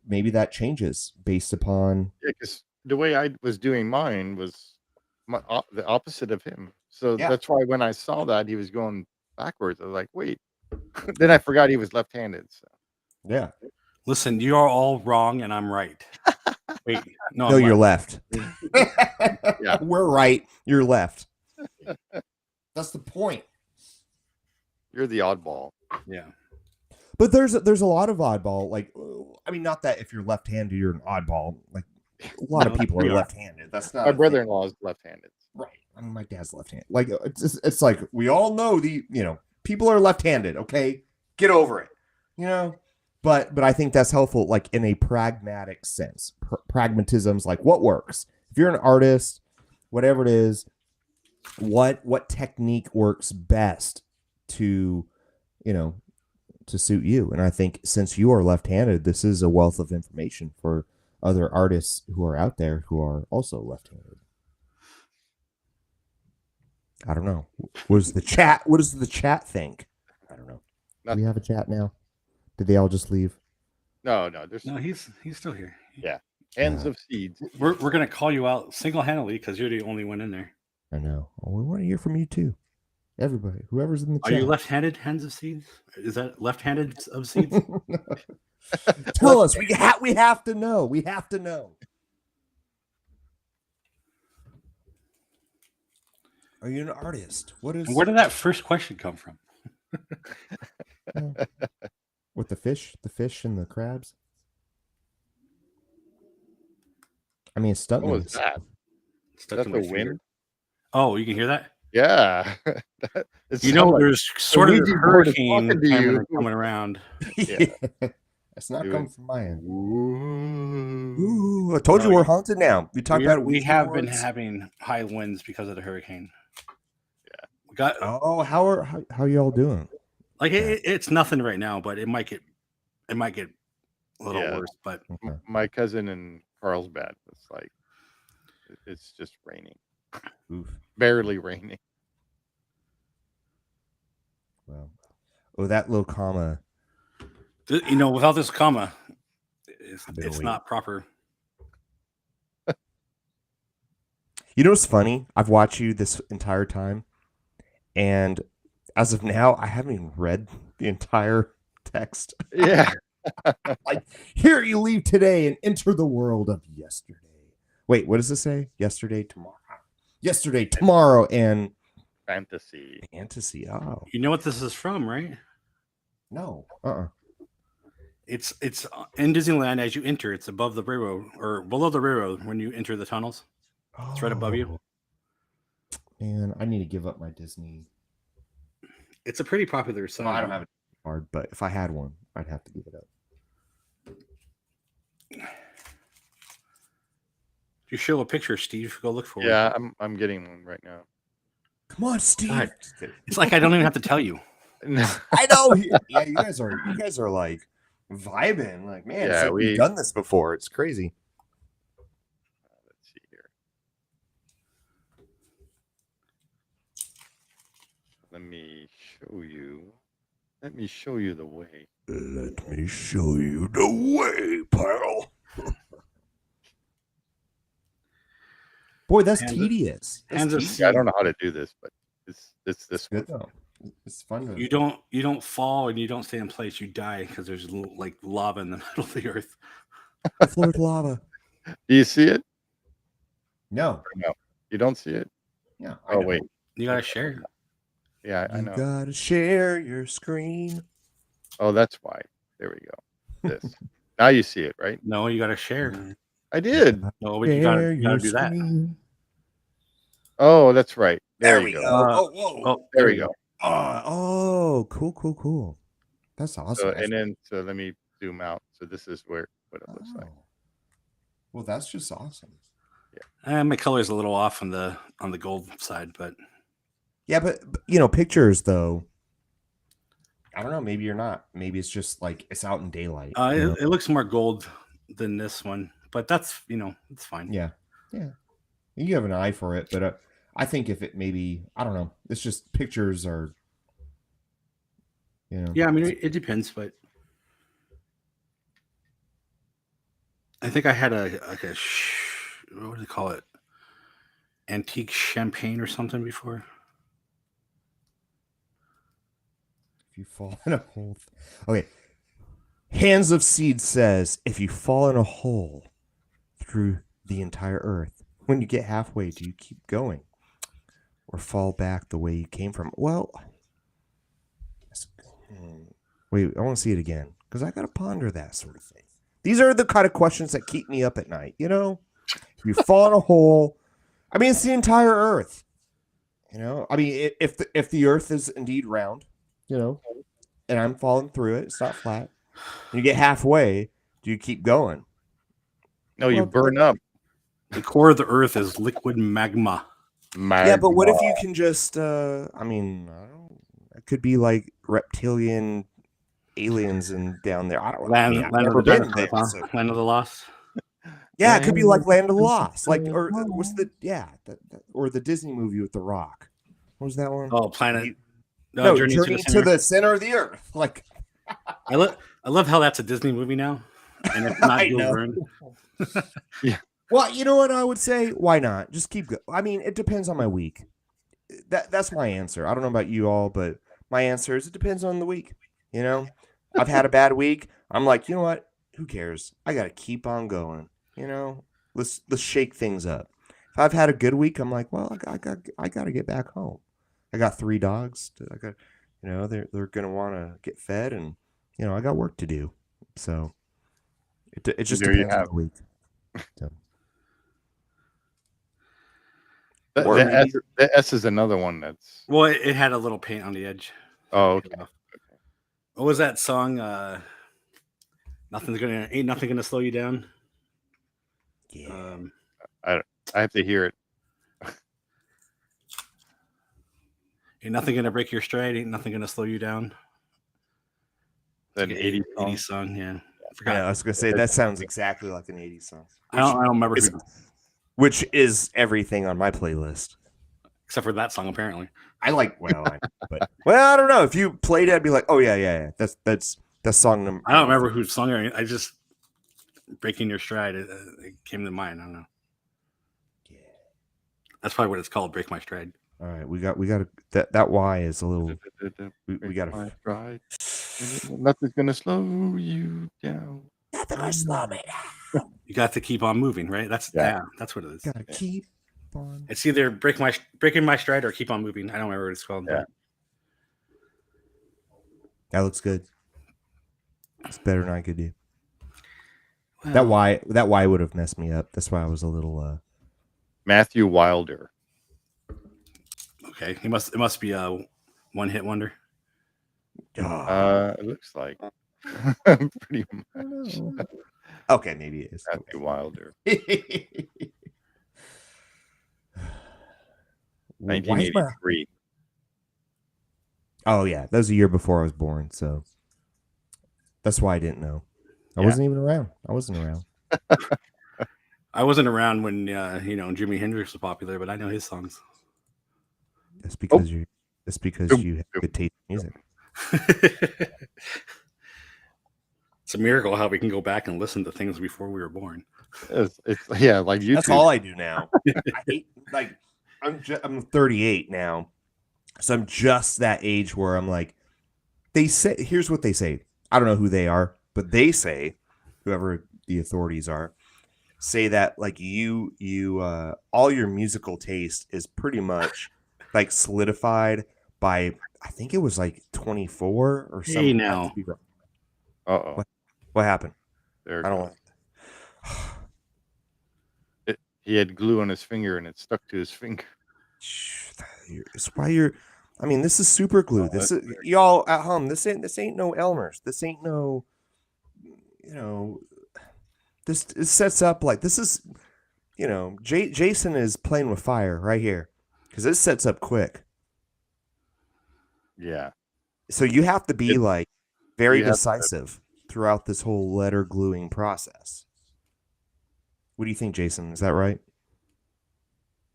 maybe that changes based upon. Yeah, because the way I was doing mine was the opposite of him. So Yeah. that's why when I saw that he was going backwards, I was like, wait. Then I forgot he was left-handed. So. Yeah. Listen, you are all wrong and I'm right. Wait, no, No, I'm you're left. left. Yeah. We're right. You're left. That's the point. You're the oddball. Yeah. But there's a lot of oddball. Like, I mean, not that if you're left-handed, you're an oddball. Like, a lot of No, people we are are. left-handed. That's not My a thing. brother-in-law is left-handed. Right. I mean, my dad's left-handed. Like, it's like we all know people are left-handed. Okay, get over it. But I think that's helpful, like in a pragmatic sense. Pragmatism's like what works. If you're an artist, whatever it is, what technique works best to suit you. And I think since you are left-handed, this is a wealth of information for other artists who are out there who are also left-handed. I don't know. What does the chat think? I don't know. Do we have a chat now? Did they all just leave? No, there's No, he's still here. hands of seeds. We're gonna call you out single-handedly because you're the only one in there. I know. Oh, we want to hear from you too. Everybody, whoever's in the Are chat. you left-handed, hands of seeds? Is that left-handed of seeds? Tell us. We have to know. We have to know. Are you an artist? What is And where did that first question come from? with the fish and the crabs? I mean, it's What stunning. was that? Stuck That's to my the finger. wind? Oh, you can hear that? Yeah. There's sort of a Ouija board is hurricane talking to you. coming around. Yeah. It's not Dude. coming from my end. Ooh. Ooh, I told you No, we're haunted now. We talked about We Ouija have been boards. having high winds because of the hurricane. Yeah, we got Oh, how y'all doing? like it's nothing right now, but it might get a little Yeah. worse. But Okay. My cousin in Carlsbad, it's like it's just raining. Oof. Barely raining. Well, that little comma. without this comma, it's waiting. not proper. You know what's funny? I've watched you this entire time, and as of now, I haven't even read the entire text. Yeah. Like, here you leave today and enter the world of yesterday. Wait, what does it say? Yesterday, tomorrow, and Fantasy. fantasy. Oh, You know what this is from, right? no. It's in Disneyland as you enter. It's above the railroad or below the railroad when you enter the tunnels. It's right above you. Man, I need to give up my Disney. It's a pretty popular song. Well, I don't have a card, but if I had one, I'd have to give it up. Do You show a picture, Steve. Go look for one. Yeah, I'm getting one right now. Come on, Steve. God. Just kidding. It's like I don't even have to tell you. No. I know. Yeah, you guys are like vibing. Like, man, it's Yeah, like we've done this before. It's crazy. Let's see here. Let me show you. Let me show you the way. Let me show you the way, pal. Boy, that's Hands of- tedious. That's hands of tedious. Yeah, I don't know how to do this, but it's this one. Good though. It's fun to. You don't fall and you don't stay in place. You die because there's like lava in the middle of the earth. The floor with lava. Do you see it? No. Or no, you don't see it. Yeah. Oh wait, You gotta share. yeah, I You know. gotta share your screen. Oh, that's why. There we go. This. Now you see it, right? No, you gotta share. I did. No, but you gotta do that. screen. Oh, that's right. There, we you go. go. Oh, whoa. Oh, There we go. Oh, cool. That's awesome. So let me zoom out. So this is what it looks like. Well, that's just awesome. My color's a little off on the gold side, but Yeah, but pictures though. I don't know. Maybe you're not. Maybe it's just like it's out in daylight. it looks more gold than this one. But that's it's fine. Yeah. You have an eye for it, but I think if it maybe I don't know. It's just pictures are. Yeah, I mean it depends, but I think I had what do they call it? Antique champagne or something before. If you fall in a hole. Okay. Hands of Seed says, if you fall in a hole through the entire earth, when you get halfway, do you keep going or fall back the way you came from? Well, wait, I want to see it again because I got to ponder that sort of thing. These are the kind of questions that keep me up at night. If you fall in a hole, I mean, it's the entire earth. I mean, if the earth is indeed round, and I'm falling through it, it's not flat. And you get halfway, do you keep going? No, you burn up. The core of the earth is liquid magma. Yeah, but what if you can just I mean, I don't, it could be like reptilian aliens and down there. I don't know. Land of the dinosaurs, huh? so- Land of the Lost. Yeah, it could be like Land of the Lost. Like or what's the or the Disney movie with The Rock. What was that one? Oh, Planet. No, Journey to the center of the earth. Like I love how that's a Disney movie now, and it's not I Jules know. Verne. Well, you know what I would say? Why not? Just keep going. I mean, it depends on my week. That's my answer. I don't know about you all, but my answer is it depends on the week. I've had a bad week. I'm like, you know what? Who cares? I got to keep on going. Let's shake things up. If I've had a good week, I'm like, well, I got to get back home. I got 3 dogs. I got, they're gonna want to get fed, and I got work to do. So it just There you depends on have the week. So. The S is another one that's. Well, it had a little paint on the edge. Oh, okay. What was that song? Ain't nothing gonna slow you down. Yeah. I have to hear it. Ain't nothing gonna break your stride. Ain't nothing gonna slow you down. That Like 80s song. Yeah. I forgot. Yeah, I was gonna say that sounds exactly like an 80s song. I don't remember Which is everything on my playlist. except for that song apparently. I like I don't know. If you played it, I'd be like, oh yeah. That's song number. I don't remember who sung it. I just breaking your stride. It came to mind. I don't know. Yeah. That's probably what it's called. Break my stride. All right, we got that Y is a little. We got to. Right. Nothing's gonna slow you down. Nothing gonna slow me. You got to keep on moving, right? That's that's what it is. Gotta keep on. It's either breaking my stride or keep on moving. I don't remember what it's called. Yeah. That looks good. It's better than I could do. Well, That Y would have messed me up. That's why I was a little. Matthew Wilder. Okay, it must be a one-hit wonder. It looks like pretty much. Okay, maybe it is. Matthew Wilder. Why is my... 1983. Oh yeah, that was a year before I was born, so that's why I didn't know. I Yeah. wasn't even around. I wasn't around. I wasn't around when Jimi Hendrix was popular, but I know his songs. That's because you. That's because you have good taste in music. It's a miracle how we can go back and listen to things before we were born. It's yeah, like YouTube. That's all I do now. I hate, like, I'm 38 now, so I'm just that age where I'm like, they say, here's what they say. I don't know who they are, but they say, whoever the authorities are, say that like you all your musical taste is pretty much like solidified by, I think it was like 24 or something. Hey, now. Uh-oh. What happened? There it I don't goes. like He had glue on his finger and it stuck to his finger. it's why you're, I mean, this is super glue. This is, y'all at home, this ain't no Elmer's. This ain't no, this it sets up like, this is, Jason is playing with fire right here because this sets up quick. Yeah. So you have to be like very you have to- decisive throughout this whole letter gluing process. What do you think, Jason? Is that right?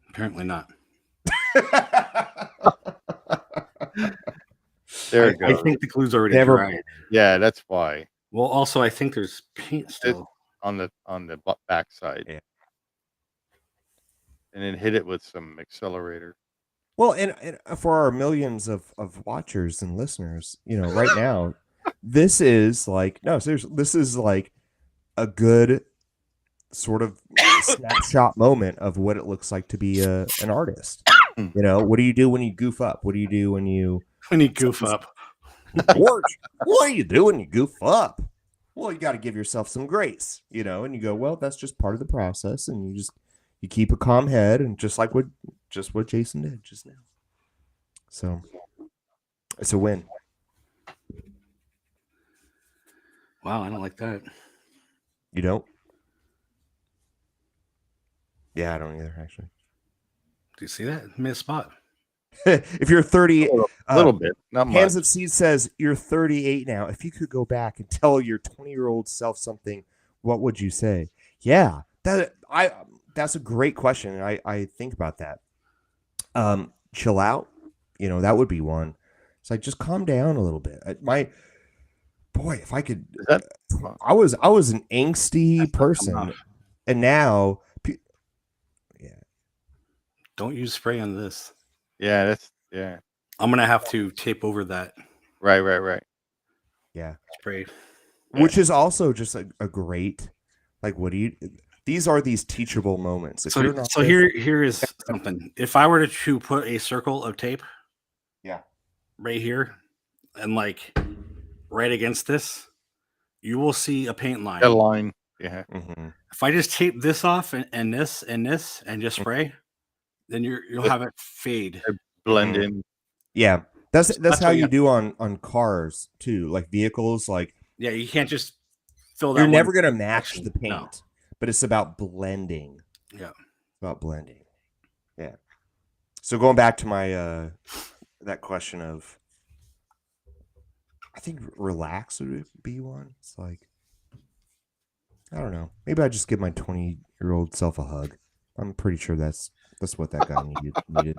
Apparently not. There it I goes. think the glue's already Never- dry. Yeah, that's why. Well, also, I think there's paint still. On the back side. Yeah. And then hit it with some accelerator. Well, and for our millions of watchers and listeners, right now, this is like, no, seriously, this is like a good sort of snapshot moment of what it looks like to be an artist. What do you do when you goof up? What do you do when you goof up? what do you do when you goof up? Well, you got to give yourself some grace, and you go, well, that's just part of the process, and you keep a calm head, and just what Jason did just now. So it's a win. Wow, I don't like that. You don't? Yeah, I don't either, actually. Do you see that? Made a spot. If you're 30, A little bit. Not much. Hands of Seed says you're 38 now. If you could go back and tell your 20-year-old self something, what would you say? Yeah, that's a great question. And I think about that. Chill out. That would be one. It's like, just calm down a little bit. If I could, I was an angsty person, and now, Don't use spray on this. Yeah, I'm gonna have to tape over that Right. yeah. spray. Which is also just a great, like, these are these teachable moments. If you're not So here is something. If I were to put a circle of tape, yeah, right here, and like right against this, you will see a paint line. A line. Yeah. mm-hmm. If I just tape this off and this and this and just spray, then you'll have it fade. Blend in. Yeah, that's That's how what you you do on cars too, like vehicles. Like, Yeah, you can't just fill that. you're one never gonna match section. the paint, No. but it's about blending. Yeah. It's about blending. Yeah. So going back to my that question of, I think relax would be one. It's like, I don't know. Maybe I just give my 20-year-old self a hug. I'm pretty sure that's what that guy needed.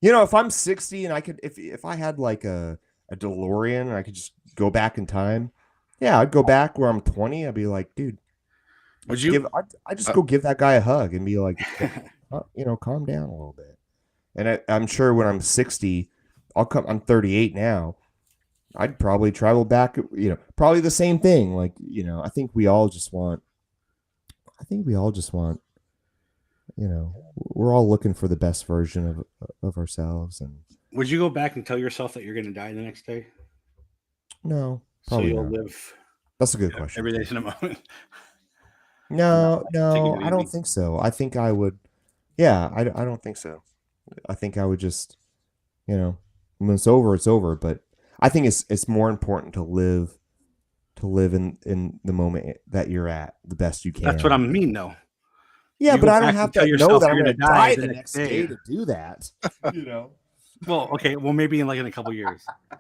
If I'm 60 and I could, if I had like a DeLorean and I could just go back in time, yeah, I'd go back where I'm 20. I'd be like, dude, Would you? I just go give that guy a hug and be like, calm down a little bit. And I'm sure when I'm 60, I'm 38 now. I'd probably travel back, probably the same thing. Like, I think we all just want, we're all looking for the best version of ourselves. And Would you go back and tell yourself that you're going to die the next day? no, So probably you'll not. live That's a good question. every day's in a moment. No, Taking it I don't easy. think so. I think I would. Yeah, I don't think so. I think I would just, when it's over, it's over. But I think it's more important to live in the moment that you're at the best you can. That's what I mean, though. Yeah, You but go I don't back have and tell to know yourself that I'm you're going to gonna die die the the next next day day. to do that. You know. Well, okay. Well, maybe in a couple years. I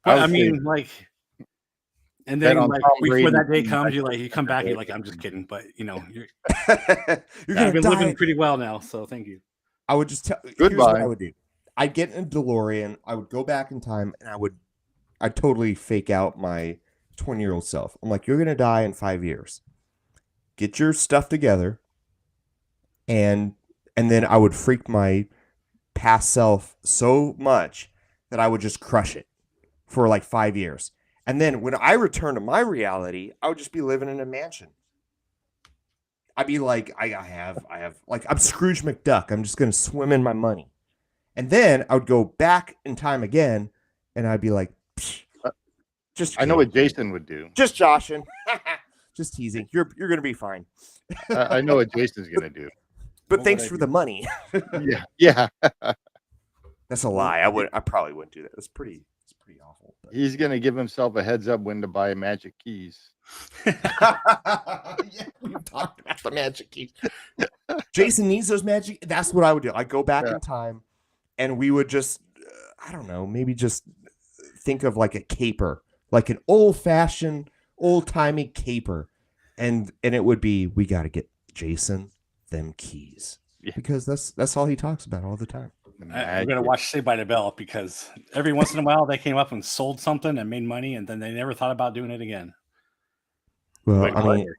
But would I say mean, like, and bet then on like Tom before Brady. that day comes, you come back, you're like, I'm just kidding. But you're You're you've going to been living die. pretty well now, so thank you. I would just tell. Here's Goodbye. what I would do. I'd get in a DeLorean. I would go back in time, and I'd totally fake out my 20-year-old self. I'm like, you're gonna die in 5 years. Get your stuff together, and then I would freak my past self so much that I would just crush it for like 5 years. And then when I return to my reality, I would just be living in a mansion. I'd be like, I have like I'm Scrooge McDuck. I'm just gonna swim in my money. And then I would go back in time again, and I'd be like, "Psh, just I know kidding. what Jason would do. Just joshing, just teasing. You're gonna be fine. I know what Jason's gonna do. But What thanks would I for do? the money. Yeah. That's a lie. I probably wouldn't do that. It's pretty awful. But. He's gonna give himself a heads up when to buy magic keys. Yeah, we've talked about the magic keys. Jason needs those magic. That's what I would do. I go back in time, and we would just, I don't know, maybe just think of like a caper, like an old-fashioned, old-timey caper, and it would be, we got to get Jason them keys, because that's all he talks about all the time. We're gonna watch Saved by the Bell because every once in a while they came up and sold something and made money, and then they never thought about doing it again. Well, Wait, I what? mean,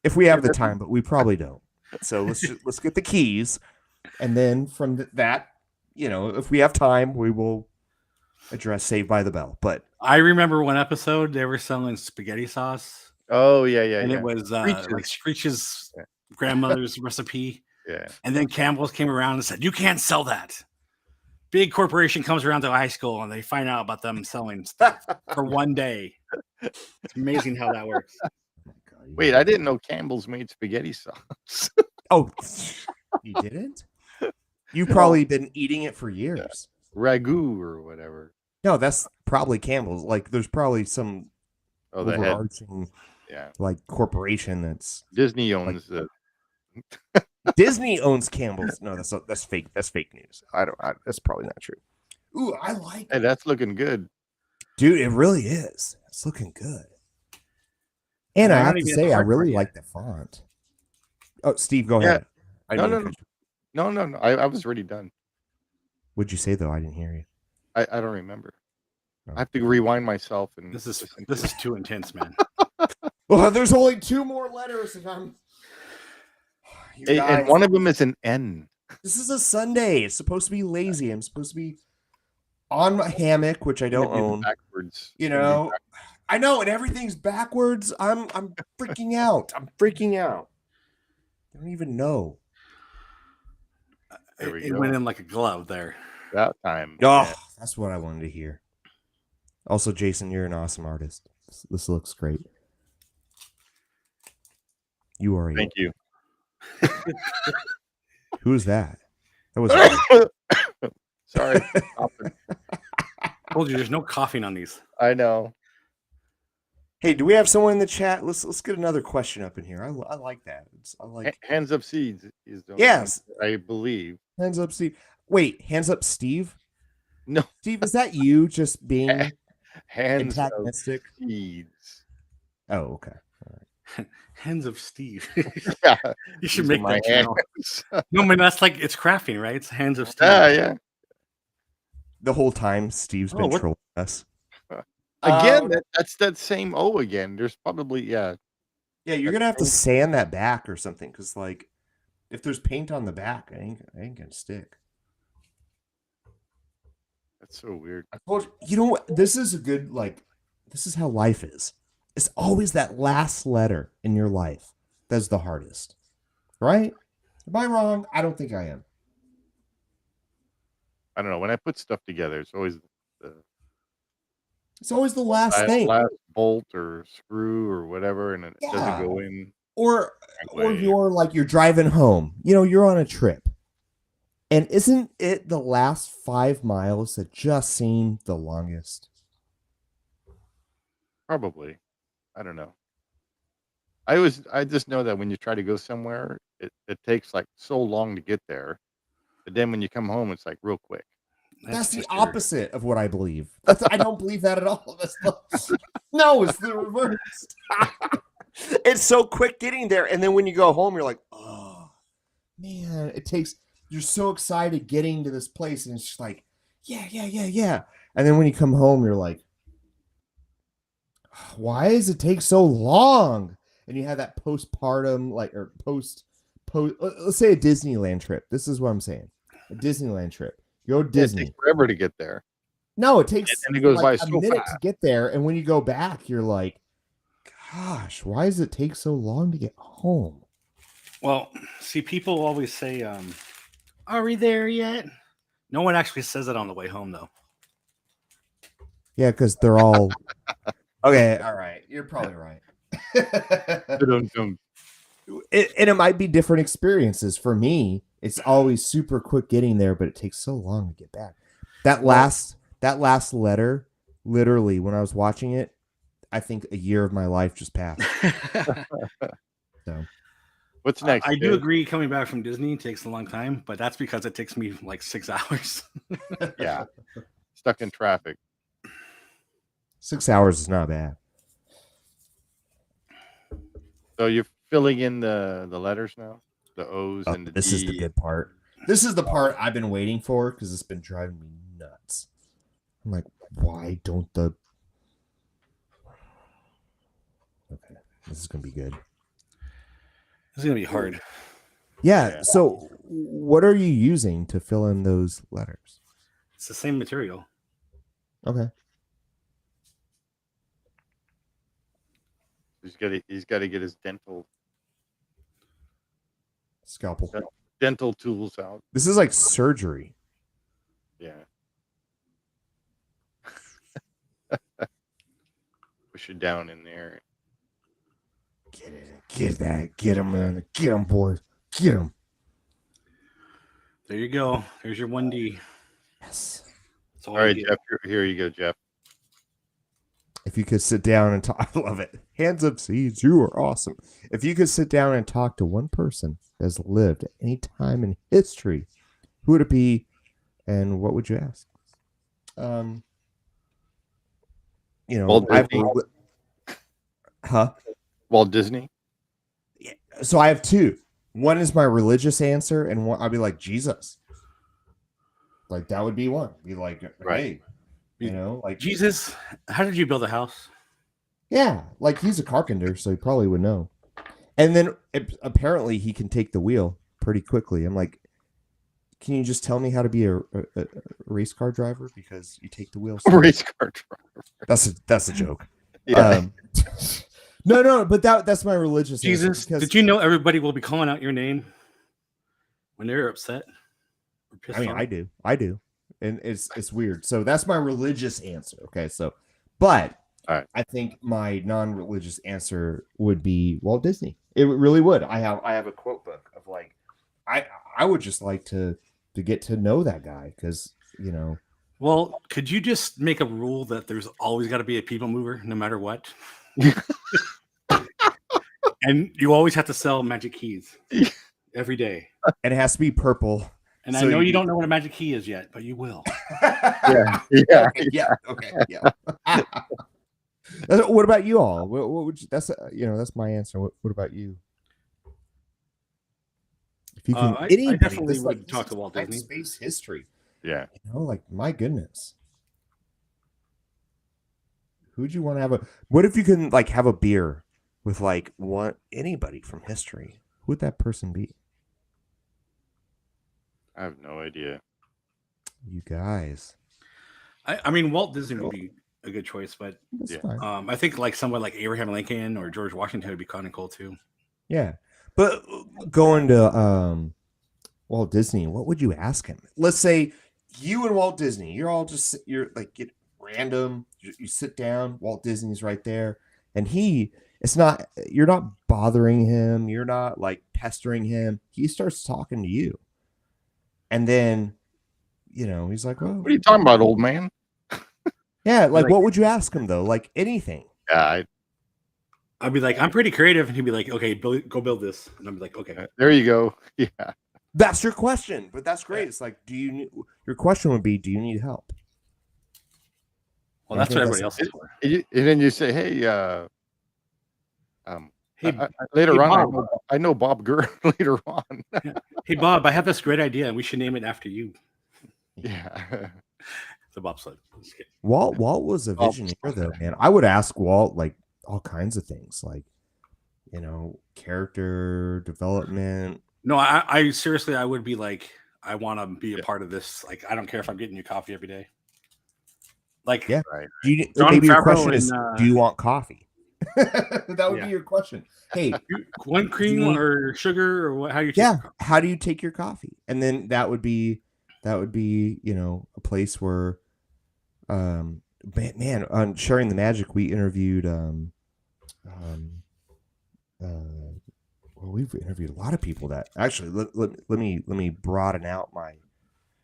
if we have the time, but we probably don't. So let's get the keys, and then from that, if we have time, we will address Saved by the Bell. But I remember one episode they were selling spaghetti sauce, Oh yeah. and it was like Screech's grandmother's recipe. Yeah. And then Campbell's came around and said, "You can't sell that." Big corporation comes around to high school and they find out about them selling stuff for one day. It's amazing how that works. Wait, I didn't know Campbell's made spaghetti sauce. Oh, you didn't? You've probably been eating it for years. Ragu or whatever. No, that's probably Campbell's. Like, there's probably some Oh, they had overarching like corporation that's Disney owns the. Disney owns Campbell's. No, that's fake. That's fake news. That's probably not true. Ooh, I like Hey, that's looking good. Dude, it really is. It's looking good. And I have to say, I really like the font. Oh, Steve, go ahead. No. I was already done. What'd you say though? I didn't hear you. I don't remember. Oh. I have to rewind myself and This is too intense, man. Well, there's only 2 more letters, and I'm. And one of them is an N. This is a Sunday. It's supposed to be lazy. I'm supposed to be on my hammock, which I don't own. Backwards. I know, and everything's backwards. I'm freaking out. I don't even know. It went in like a glove there. That time. Oh, that's what I wanted to hear. Also, Jason, you're an awesome artist. This looks great. You are. Thank you. Who is that? That was. Sorry. Told you there's no coughing on these. I know. Hey, do we have someone in the chat? Let's get another question up in here. I like that. I like Hands Up Seeds is the yes, one, I believe. Hands Up Steve. Wait, Hands Up Steve? No, Steve, is that you just being Hands Up antagonistic? Seeds. Oh, okay. Hands of Steve. Yeah, You should these make are my that channel. hands. No, I mean that's like it's crafting, right? It's Hands of Steve. Yeah. The whole time Steve's been trolling us. Again, that's that same O again. There's probably Yeah, you're gonna have to sand that back or something, because like if there's paint on the back, it ain't gonna stick. That's so weird. I told you, you know what? This is a good this is how life is. It's always that last letter in your life that's the hardest. Right? Am I wrong? I don't think I am. I don't know. When I put stuff together, it's always the last thing. Last bolt or screw or whatever, and it doesn't go in. Or you're driving home. You're on a trip. And isn't it the last 5 miles that just seem the longest? Probably. I don't know. I just know that when you try to go somewhere, it takes like so long to get there, but then when you come home, it's like real quick. That's the just your- opposite of what I believe. I don't believe that at all. No, it's the reverse. It's so quick getting there, and then when you go home, you're like, oh man, it takes. You're so excited getting to this place, and it's just like, yeah. And then when you come home, you're like, why does it take so long? And you have that postpartum, like, or post. Let's say a Disneyland trip. This is what I'm saying. A Disneyland trip. You go to It Disney. takes forever to get there. No, it takes And it goes like by a so minute fast. to get there, and when you go back, you're like, "Gosh, why does it take so long to get home?" Well, see, people always say, "Are we there yet?" No one actually says it on the way home, though. Yeah, because they're all okay. All right, you're probably right. Dum-dum. And it might be different experiences. For me, it's always super quick getting there, but it takes so long to get back. That last letter, literally, when I was watching it, I think a year of my life just passed. So What's next? I do Dave? agree. Coming back from Disney takes a long time, but that's because it takes me like 6 hours. Yeah, stuck in traffic. 6 hours is not bad. So you're filling in the letters now, the O's Oh, and the this D. is the good part. This is the part I've been waiting for because it's been driving me nuts. I'm like, why don't the... Okay, this is going to be good. This is gonna be hard. Yeah, so what are you using to fill in those letters? It's the same material. Okay. He's got to get his Scalpel. dental tools out. This is like surgery. Yeah. Push it down in there. Get it. Get that. Get him, man. Get him, boys. Get him. There you go. There's your 1D. Yes. That's All right, you Jeff. Here you go, Jeff. If you could sit down and talk, I love it. Hands up, seeds. You are awesome. If you could sit down and talk to one person that's lived at any time in history, who would it be, and what would you ask? You know, Walt Disney. Walt Disney. So I have two. One is my religious answer, and one I'll be like Jesus. Like that would be one. Be like, Right. hey, you know, like Jesus, how did you build a house? yeah, like he's a carpenter, so he probably would know. And then apparently he can take the wheel pretty quickly. I'm like, can you just tell me how to be a race car driver because you take the wheel? Race car driver. That's a joke. Yeah. No, but that's my religious answer Jesus, because- did you know everybody will be calling out your name when they're upset? Or pissed I mean, off? I do, and it's weird. So that's my religious answer. Okay, so, but All right. I think my non-religious answer would be Walt Disney. It really would. I have a quote book of like, I would just like to get to know that guy because you know. Well, could you just make a rule that there's always got to be a people mover, no matter what? And you always have to sell magic keys every day. And it has to be purple. And So I know you- you don't know what a magic key is yet, but you will. Yeah. Okay. Yeah. What about you all? What would you, that's that's my answer. What about you? If you can, I anybody, definitely this, would this talk is to Walt like Disney. space history. Yeah. You know, like my goodness. Who'd you want to have a? What if you can like have a beer with like anybody from history? Who would that person be? I have no idea. You guys. I mean, Walt Disney would be a good choice, but That's Yeah. fine. I think like someone like Abraham Lincoln or George Washington would be kind of cool too. Yeah. But going to Walt Disney, what would you ask him? Let's say you and Walt Disney, you're like get random, you sit down, Walt Disney's right there, and you're not bothering him, you're not like pestering him. He starts talking to you. And then, he's like, well, What are you talking about, old man? yeah, like Like- what would you ask him though? Like anything. Yeah. I'd be like, I'm pretty creative, and he'd be like, okay, go build this, and I'd be like, okay. There you go. Yeah. That's your question, but that's great. It's like, your question would be, do you need help? Well, I that's think what that's- everybody else is for. And then you say, hey, Hey, later hey, on, Bob. I know Bob Gurr later on. Hey, Bob, I have this great idea, and we should name it after you. Yeah. So Bob said, Walt was a visionary though, man. I would ask Walt like all kinds of things, like, character development. no, I seriously, I would be like, I want to be a part of this. Like, I don't care if I'm getting you coffee every day. Like, Yeah. Right. Do you, Jon maybe your Favreau question is, and, do you want coffee? That would Yeah. be your question. Hey, one cream you- or sugar or what? How do you? Take yeah, your coffee? how do you take your coffee? And then that would be a place where man, on Sharing the Magic we interviewed well, we've interviewed a lot of people that actually let me broaden out my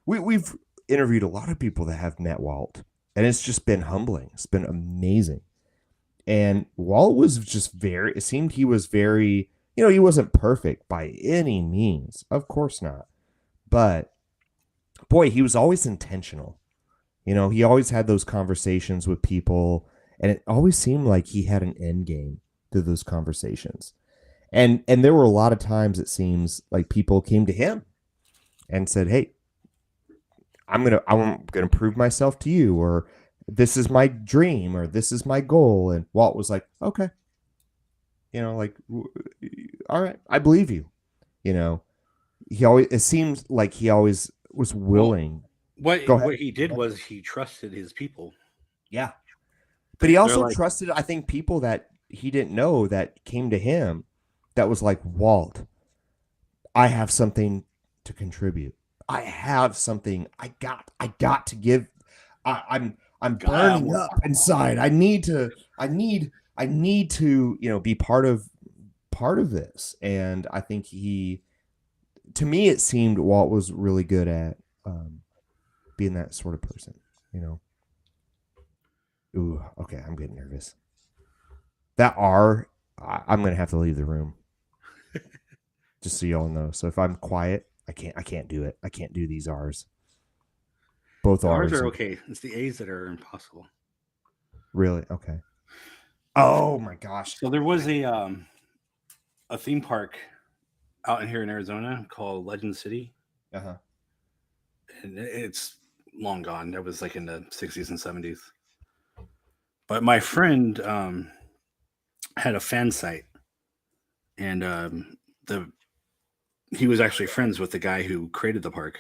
we've interviewed a lot of people that have met Walt, and it's just been humbling. It's been amazing. And Walt was just it seemed he was very, he wasn't perfect by any means, of course not, but boy, he was always intentional. He always had those conversations with people, and it always seemed like he had an end game to those conversations. And there were a lot of times it seems like people came to him and said, "Hey, I'm gonna prove myself to you," or "This is my dream," or "This is my goal." And Walt was like, "Okay, all right, I believe you." It seems like he always was willing. Go ahead. What he did was he trusted his people. Yeah. But he They're also like- trusted, I think, people that he didn't know that came to him that was like, "Walt, I have something to contribute. I have something I got to give. I'm burning up inside. I need to be part of this." And I think to me it seemed Walt was really good at being that sort of person. Ooh, okay, I'm getting nervous. I'm gonna have to leave the room. Just so y'all know. So if I'm quiet, I can't do it. I can't do these R's. Both The R's R's are okay. It's the A's that are impossible. Really? Okay. Oh my gosh. So there was a theme park out in here in Arizona called Legend City, Uh-huh. and it's long gone. That was like in the 60s and 70s. But my friend had a fan site, and he was actually friends with the guy who created the park.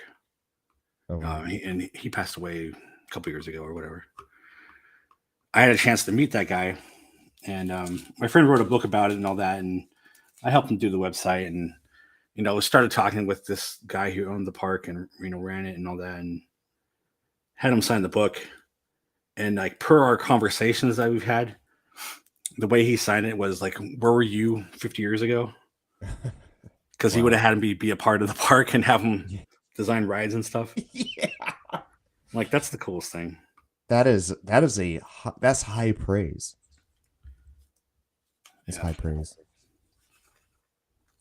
Oh, wow. He passed away a couple years ago or whatever. I had a chance to meet that guy, and my friend wrote a book about it and all that, and I helped him do the website, and started talking with this guy who owned the park and ran it and all that, and had him sign the book. And like per our conversations that we've had, the way he signed it was like, "Where were you 50 years ago?" Because he Wow. would have had me be a part of the park and have him design rides and stuff. Yeah. Like, that's the coolest thing. That's high praise. It's Yeah. high praise.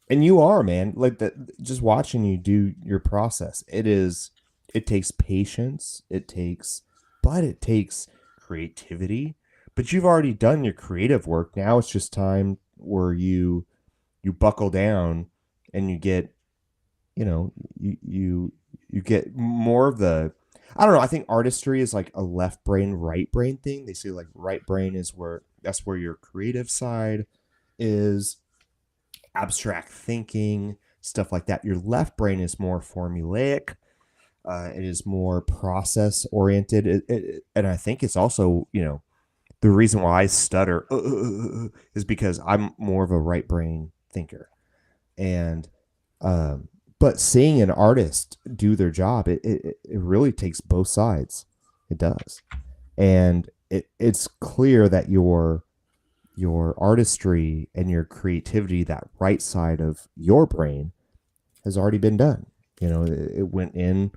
And you are, man. Like that, just watching you do your process. It takes patience. It takes creativity. But you've already done your creative work. Now it's just time where you buckle down and you get, you get more of the, I don't know. I think artistry is like a left brain, right brain thing. They say like right brain is that's where your creative side is, abstract thinking, stuff like that. Your left brain is more formulaic. It is more process oriented. And I think it's also, the reason why I stutter is because I'm more of a right brain thinker. And, but seeing an artist do their job, it really takes both sides. It does. And it's clear that your artistry and your creativity, that right side of your brain, has already been done. It went in.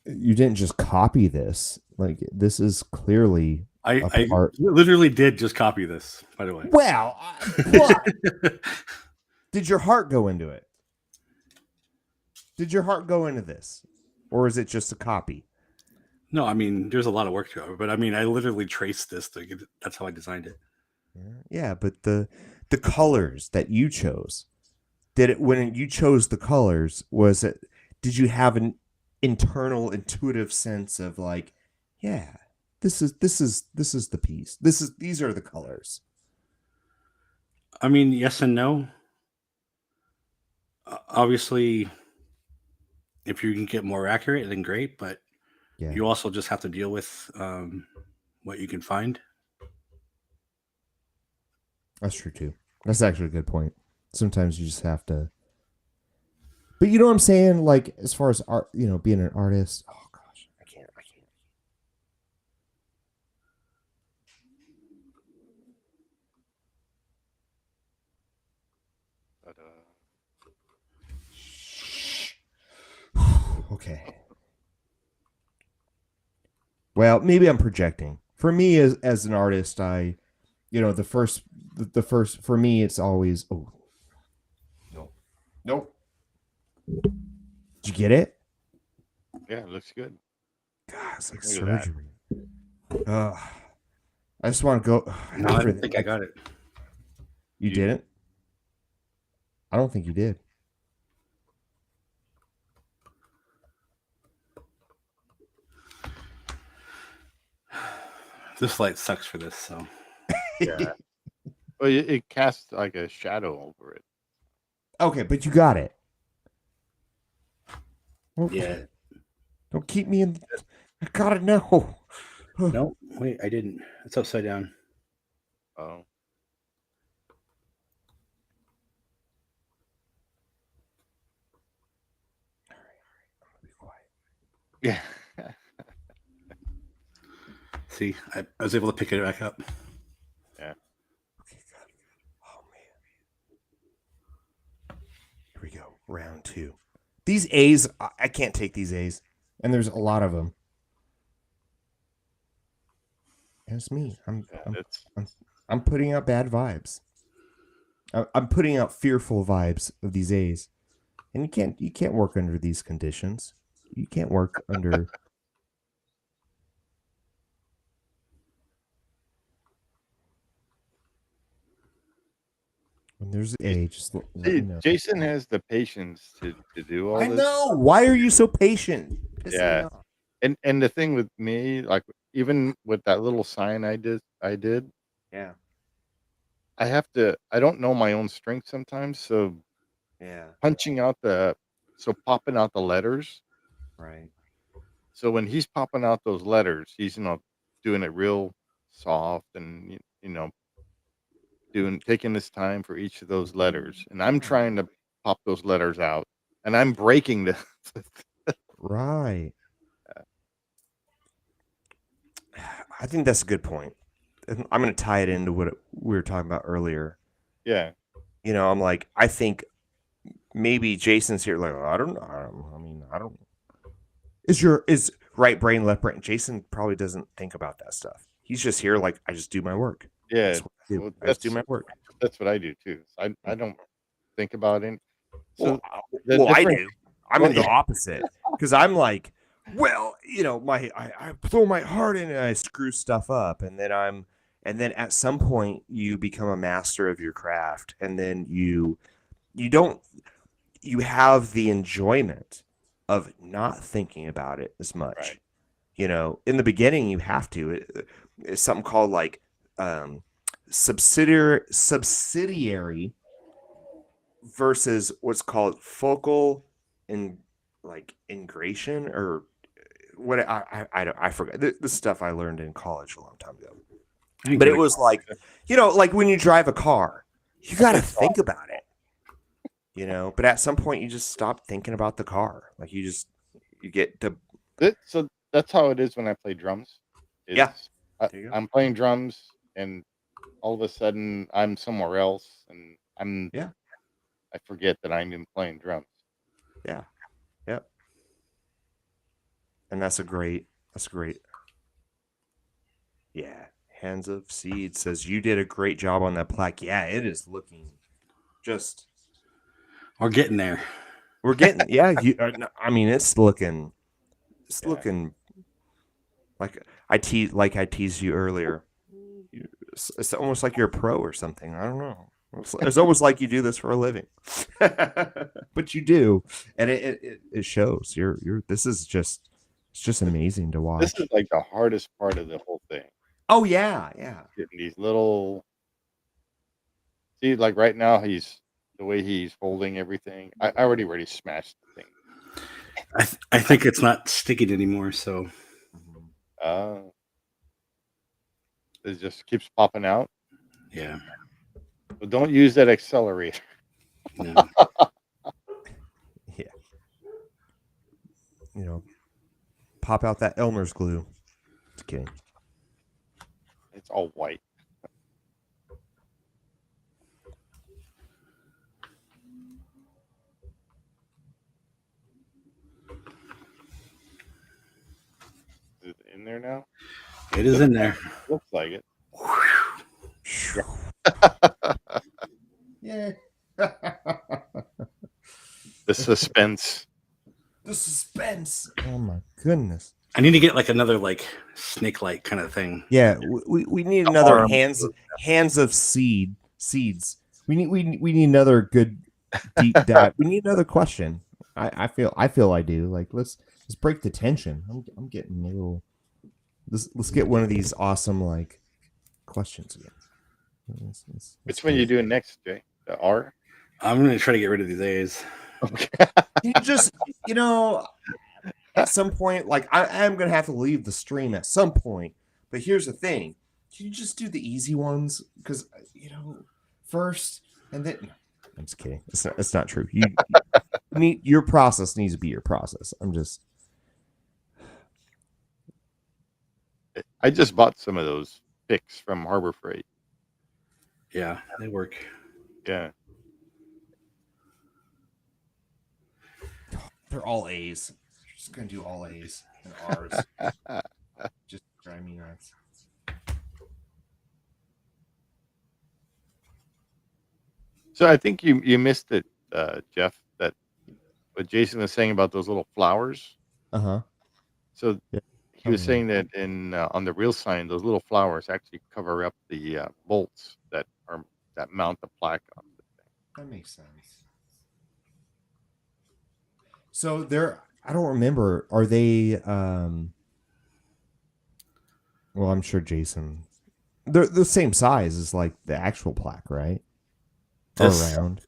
You didn't just copy this. Like, this is clearly I part. literally did just copy this, by the way. Well, but did your heart go into it? Did your heart go into this, or is it just a copy? No, I mean, there's a lot of work to it, but I mean, I literally traced this to get it. That's how I designed it. Yeah, but the colors that you chose, did it when you chose the colors? Was it? Did you have an internal intuitive sense of like, yeah, this is the piece. These are the colors. I mean, yes and no. Obviously, if you can get more accurate, then great. But Yeah, you also just have to deal with what you can find. that's true too. That's actually a good point. Sometimes you just have to. But you know what I'm saying? Like as far as art, being an artist. Oh gosh, I can't. But, Okay. Well, maybe I'm projecting. For me, as an artist, the first for me, it's always nope. Did you get it? yeah, it looks good. God, it's like Look at that. surgery. I just want to go. No, I don't think I got it. You didn't? I don't think you did. This light sucks for this, so Yeah. Well, it casts like a shadow over it. Okay, but you got it. Okay. yeah. Don't keep me in. I gotta know. No, wait, I didn't. It's upside down. Oh, Be quiet. yeah. See, I was able to pick it back up. Okay, good. Oh man. Here we go. Round 2. These A's, I can't take these A's, and there's a lot of them. It's me. I'm putting out bad vibes. I'm putting out fearful vibes of these A's, and you can't work under these conditions. You can't work under. When there's A, just let me know. Jason has the patience to do all I this. know. Why are you so patient? Pissing me Yeah. off. And the thing with me, like even with that little sign I did, Yeah. I don't know my own strength sometimes. So Yeah. popping out the letters. Right. So when he's popping out those letters, he's doing it real soft and taking his time for each of those letters. And I'm trying to pop those letters out, and I'm breaking the. Right. I think that's a good point. And I'm going to tie it into what we were talking about earlier. Yeah. I'm like, I think maybe Jason's here. Like, I don't know. I don't. Is right brain, left brain? Jason probably doesn't think about that stuff. He's just here. Like, I just do my work. Yeah. That's what I do. Well, I just do my work. That's what I do too. I don't think about it. So I do. I'm in the opposite because I'm like, well, I throw my heart in and I screw stuff up, and then at some point you become a master of your craft, and then you have the enjoyment of not thinking about it as much. Right. In the beginning you have to. It's something called like subsidiary versus what's called focal and like ingration or what I forgot this stuff I learned in college a long time ago. But it was like, like when you drive a car, you got to think about it, but at some point you just stop thinking about the car. Like you get to. So that's how it is when I play drums. Yeah. I'm playing drums and all of a sudden I'm somewhere else and I forget that I'm even playing drums. Yeah. Yep. And that's great. Yeah. Hands of Seed says you did a great job on that plaque. Yeah, it is looking just. We're getting there. We're getting. Yeah, I mean, it's looking. It's Yeah. looking like I teased you earlier. It's almost like you're a pro or something. I don't know. It's almost like you do this for a living, but you do, and it shows. This is just it's just amazing to watch. This is like the hardest part of the whole thing. Oh yeah. Getting these little. See, like right now, the way he's holding everything. I already smashed the thing. I think it's not sticking anymore. So It just keeps popping out. yeah. But don't use that accelerator. No. Yeah. Pop out that Elmer's glue. Just kidding. It's all white. Is it in there now? It is in there. Looks like it. Yeah. The suspense. The suspense. Oh my goodness. I need to get like another like snake light kind of thing. Yeah, we need another arm. hands of seeds. We need another good deep dive. We need another question. I feel I do. Like let's break the tension. I'm getting a little. Let's get one of these awesome like questions again. Which one you doing next, Jay? The R? I'm gonna try to get rid of these A's. Okay. You just at some point, like I'm gonna have to leave the stream at some point. But here's the thing: can you just do the easy ones? Because first and then. No, I'm just kidding. It's not true. You need your process needs to be your process. I just bought some of those picks from Harbor Freight. Yeah, they work. Yeah. They're all A's. Just gonna do all A's and R's. Just drive me nuts. So I think you missed it, Jeff, that what Jason was saying about those little flowers. Uh-huh. So Yeah. he was saying that on the real sign, those little flowers actually cover up the bolts that mount the plaque on the thing. That makes sense. So I don't remember, are they well, I'm sure Jason, they're the same size as like the actual plaque, right? Or around.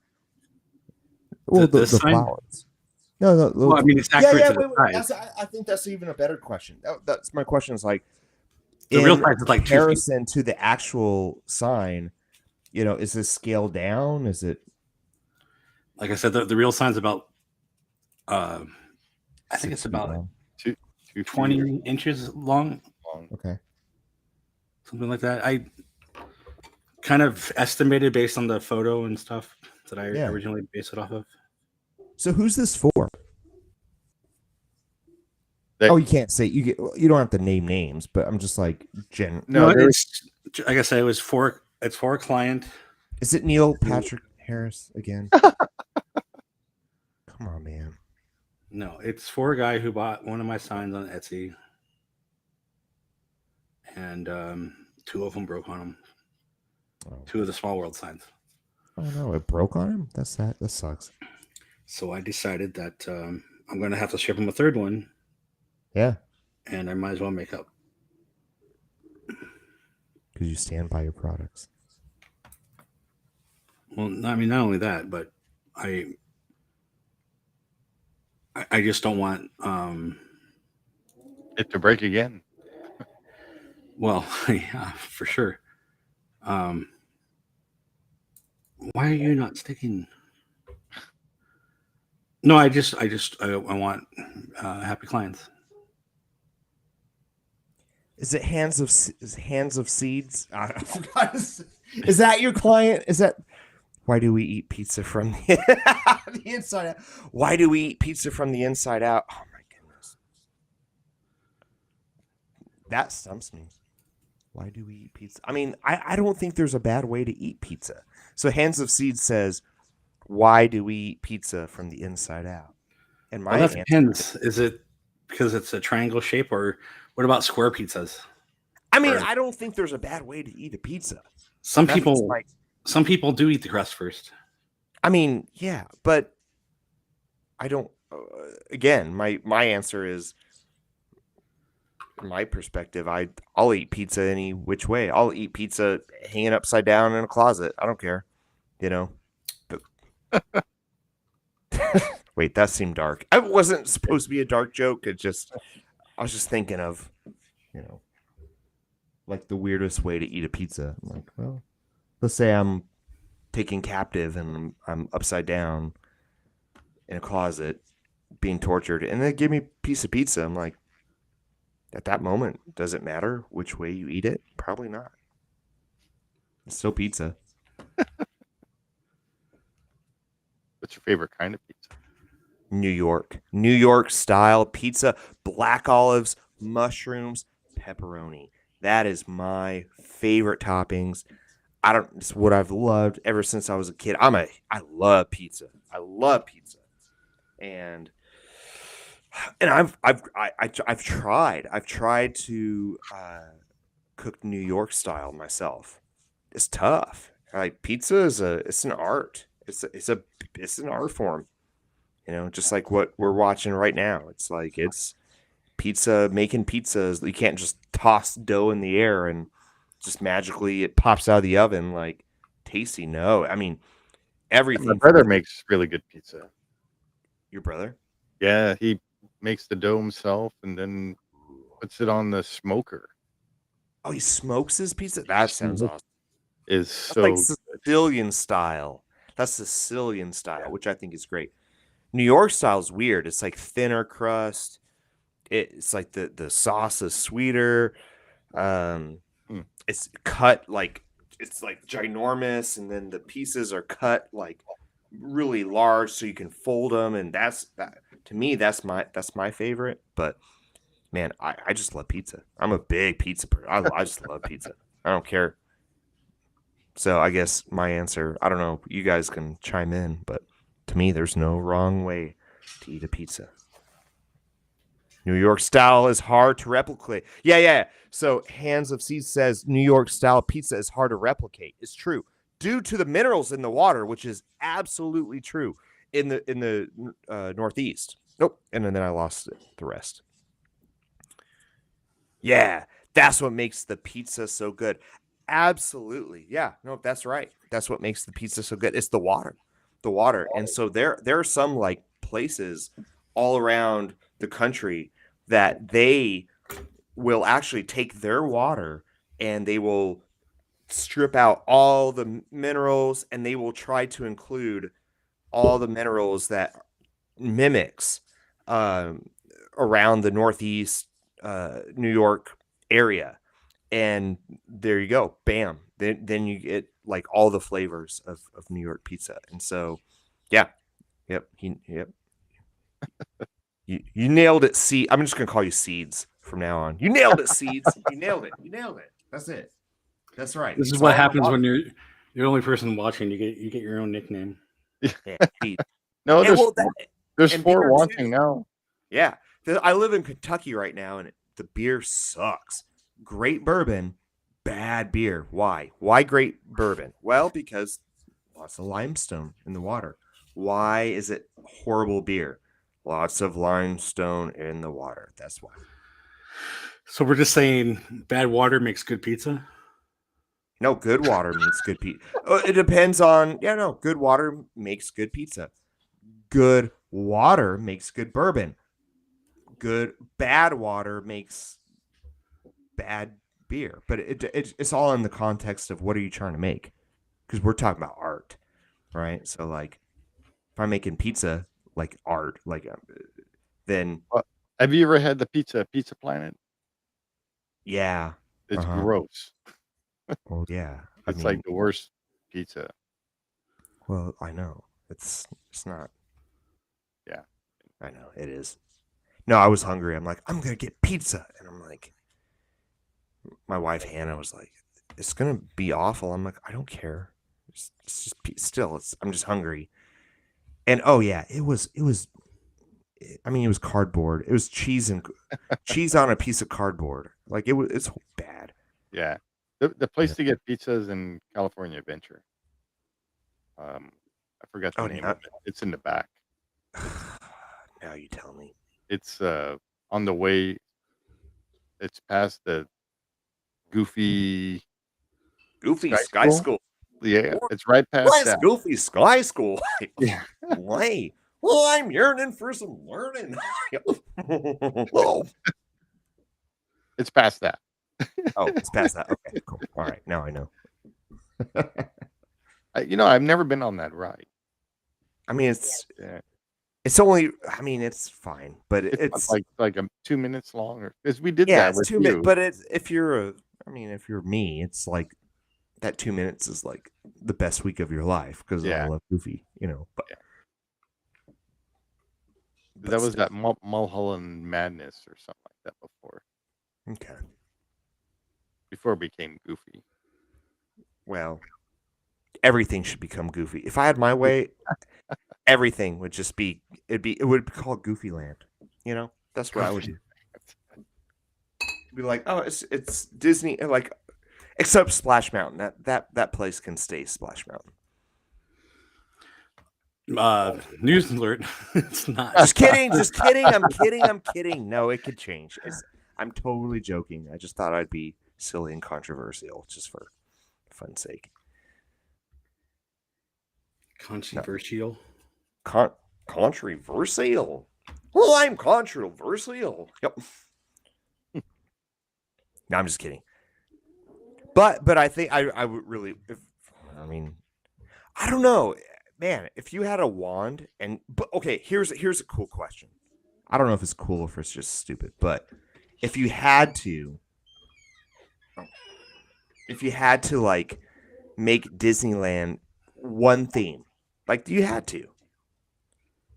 Well, the sign? flowers. No. Well, I mean, it's accurate to the wait. size. I think that's even a better question. That's my question. Is like The real size is like 2 feet. comparison to the actual sign. Is this scaled down? Is it? Like I said, the real sign's about. I think it's 6 feet about long? 20 inches long, Okay. something like that. I kind of estimated based on the photo and stuff that I originally based it off of. So who's this for? That- Oh, you can't say you don't have to name names, but I'm just like No, it's like I said, it's for a client. Is it Neil Patrick Harris again? Come on, man. No, it's for a guy who bought one of my signs on Etsy, and 2 of them broke on him. Oh. 2 of the Small World signs. Oh no, it broke on him. That sucks. So I decided that I'm going to have to ship him a 3rd one, Yeah, and I might as well make up. because you stand by your products. Well, I mean, not only that, but I just don't want it to break again. well, yeah, for sure. Why are you not sticking? No, I want happy clients. Is it Hands of Seeds? I forgot. Is that your client? Is that why do we eat pizza from the inside out? Why do we eat pizza from the inside out? Oh my goodness, that stumps me. Why do we eat pizza? I mean, I don't think there's a bad way to eat pizza. So Hands of Seeds says, why do we eat pizza from the inside out? And Well, my that answer, depends. Is it because it's a triangle shape, or what about square pizzas? I mean, Or I don't think there's a bad way to eat a pizza. some That's people, my, some people do eat the crust first. I mean, yeah, but I don't. Again, my answer is, from my perspective, I'll eat pizza any which way. I'll eat pizza hanging upside down in a closet. I don't care, you know. But wait, that seemed dark. I wasn't supposed to be a dark joke. I was just thinking of, you know, like the weirdest way to eat a pizza. I'm like, well, let's say I'm taken captive and I'm upside down in a closet being tortured, and they give me a piece of pizza. I'm like, at that moment, does it matter which way you eat it? Probably not. It's still pizza. What's your favorite kind of pizza? New York style pizza, black olives, mushrooms, pepperoni. That is my favorite toppings. It's what I've loved ever since I was a kid. I love pizza. I love pizza. And I've tried to cook New York style myself. It's tough. Like pizza it's an art. It's an art form. You know, just like what we're watching right now. It's like it's pizza, making pizzas. You can't just toss dough in the air and just magically it pops out of the oven like tasty. No, I mean everything. My brother makes really good pizza. Your brother? Yeah, he makes the dough himself and then puts it on the smoker. Oh, he smokes his pizza? That sounds awesome. Is That's so like good. Sicilian style. That's Sicilian style, which I think is great. New York style is weird. It's like thinner crust. It's like the sauce is sweeter. It's cut like it's like ginormous, and then the pieces are cut like really large, so you can fold them. And that to me, that's my favorite. But man, I just love pizza. I'm a big pizza person. I just love pizza. I don't care. So I guess my answer, I don't know. You guys can chime in, but to me, there's no wrong way to eat a pizza. New York style is hard to replicate. Yeah. So Hands of Seeds says New York style pizza is hard to replicate. It's true due to the minerals in the water, which is absolutely true in the Northeast. Nope, and then I lost the rest. Yeah, that's what makes the pizza so good. Absolutely. Yeah, no, that's right. That's what makes the pizza so good. It's the water. And so there are some like places all around the country that they will actually take their water and they will strip out all the minerals, and they will try to include all the minerals that mimics around the Northeast New York area. And there you go. Bam. Then you get like all the flavors of New York pizza. And so, yeah. Yep. You nailed it. I'm just going to call you Seeds from now on. You nailed it, Seeds. You nailed it. That's it. That's right. This is It's what all happens water. when you're the only person watching. You get your own nickname. Yeah, Seeds. No, And there's and 4 beer, wanting too. now. Yeah. I live in Kentucky right now, and the beer sucks. Great bourbon, bad beer. Why? Why great bourbon? Well, because lots of limestone in the water. Why is it horrible beer? Lots of limestone in the water. That's why. So we're just saying bad water makes good pizza. No, good water makes good pizza. It depends on, good water makes good pizza. Good water makes good bourbon. Bad water makes bad beer. But it's all in the context of what are you trying to make? Because we're talking about art, right? So like, if I'm making pizza like art, like then Have you ever had the Pizza Planet? yeah, It's gross. oh yeah, It's like the worst pizza. Well, I know it's not. Yeah, I know it is. No, I was hungry. I'm like, I'm gonna get pizza, and I'm like, my wife Hannah was like, "It's gonna be awful." I'm like, "I don't care. It's just still. I'm just hungry." And oh yeah, it was. I mean, it was cardboard. It was cheese on a piece of cardboard. Like it was. It's bad. Yeah. The place to get pizza is in California Adventure. I forgot the Oh, name no. of it. It's in the back. Now you tell me. It's on the way. It's past the Goofy Sky School. Yeah, it's right past that. Goofy Sky School. Yeah. Why? Well, I'm yearning for some learning. Oh, It's past that. it's past that. Okay, cool. All right, now I know. I've never been on that ride. I mean, it's Yeah. it's only. I mean, it's fine, but It's it's like 2 minutes longer because we did yeah, that it's with 2 minutes. you. But if you're me, it's like that 2 minutes is like the best week of your life because I Yeah. love Goofy. But Yeah. but That was still. that Mulholland Madness or something like that Okay. before it became Goofy. Well, everything should become Goofy. If I had my way, everything would just be. It would be called Goofy Land. That's what I would do. Be like, oh, it's Disney, like, except Splash Mountain. That place can stay Splash Mountain. News alert. It's not. Just kidding. I'm kidding. No, it could change. I'm totally joking. I just thought I'd be silly and controversial just for fun's sake. Controversial. Controversial. Well, I'm controversial. Yep. No, I'm just kidding. But I think I would really. I don't know, man. If you had a wand but okay, here's a cool question. I don't know if it's cool or if it's just stupid, but if you had to like make Disneyland one theme, like you had to,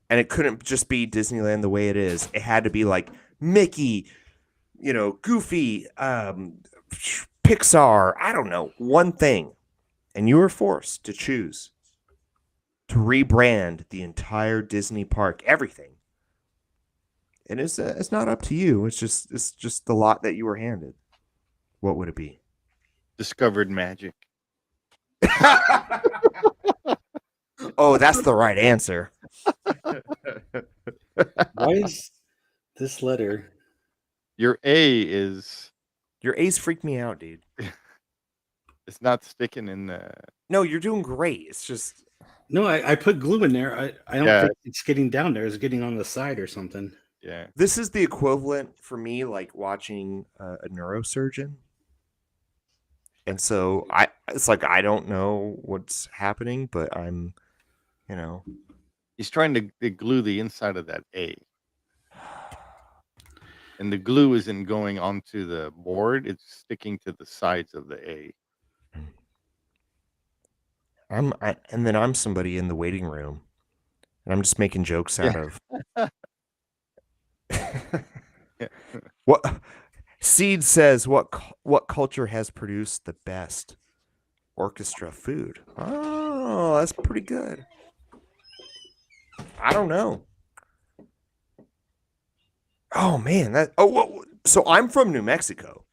and it couldn't just be Disneyland the way it is. It had to be like Mickey, Goofy, Pixar. I don't know, one thing, and you were forced to choose to rebrand the entire Disney park, everything. And it's not up to you. It's just the lot that you were handed. What would it be? Discovered magic. Oh, that's the right answer. Why is this letter? Your A is Your A's freak me out, dude. it's not sticking in the. No, you're doing great. It's just No, I put glue in there. I don't Yeah. think it's getting down there. It's getting on the side or something. Yeah. this is the equivalent for me like watching a neurosurgeon. And so it's like I don't know what's happening, but I'm, He's trying to glue the inside of that A. And the glue isn't going onto the board, it's sticking to the sides of the A. and then I'm somebody in the waiting room, and I'm just making jokes out of what Seed says. What culture has produced the best orchestra food? Oh, that's pretty good. I don't know. Oh man, so I'm from New Mexico,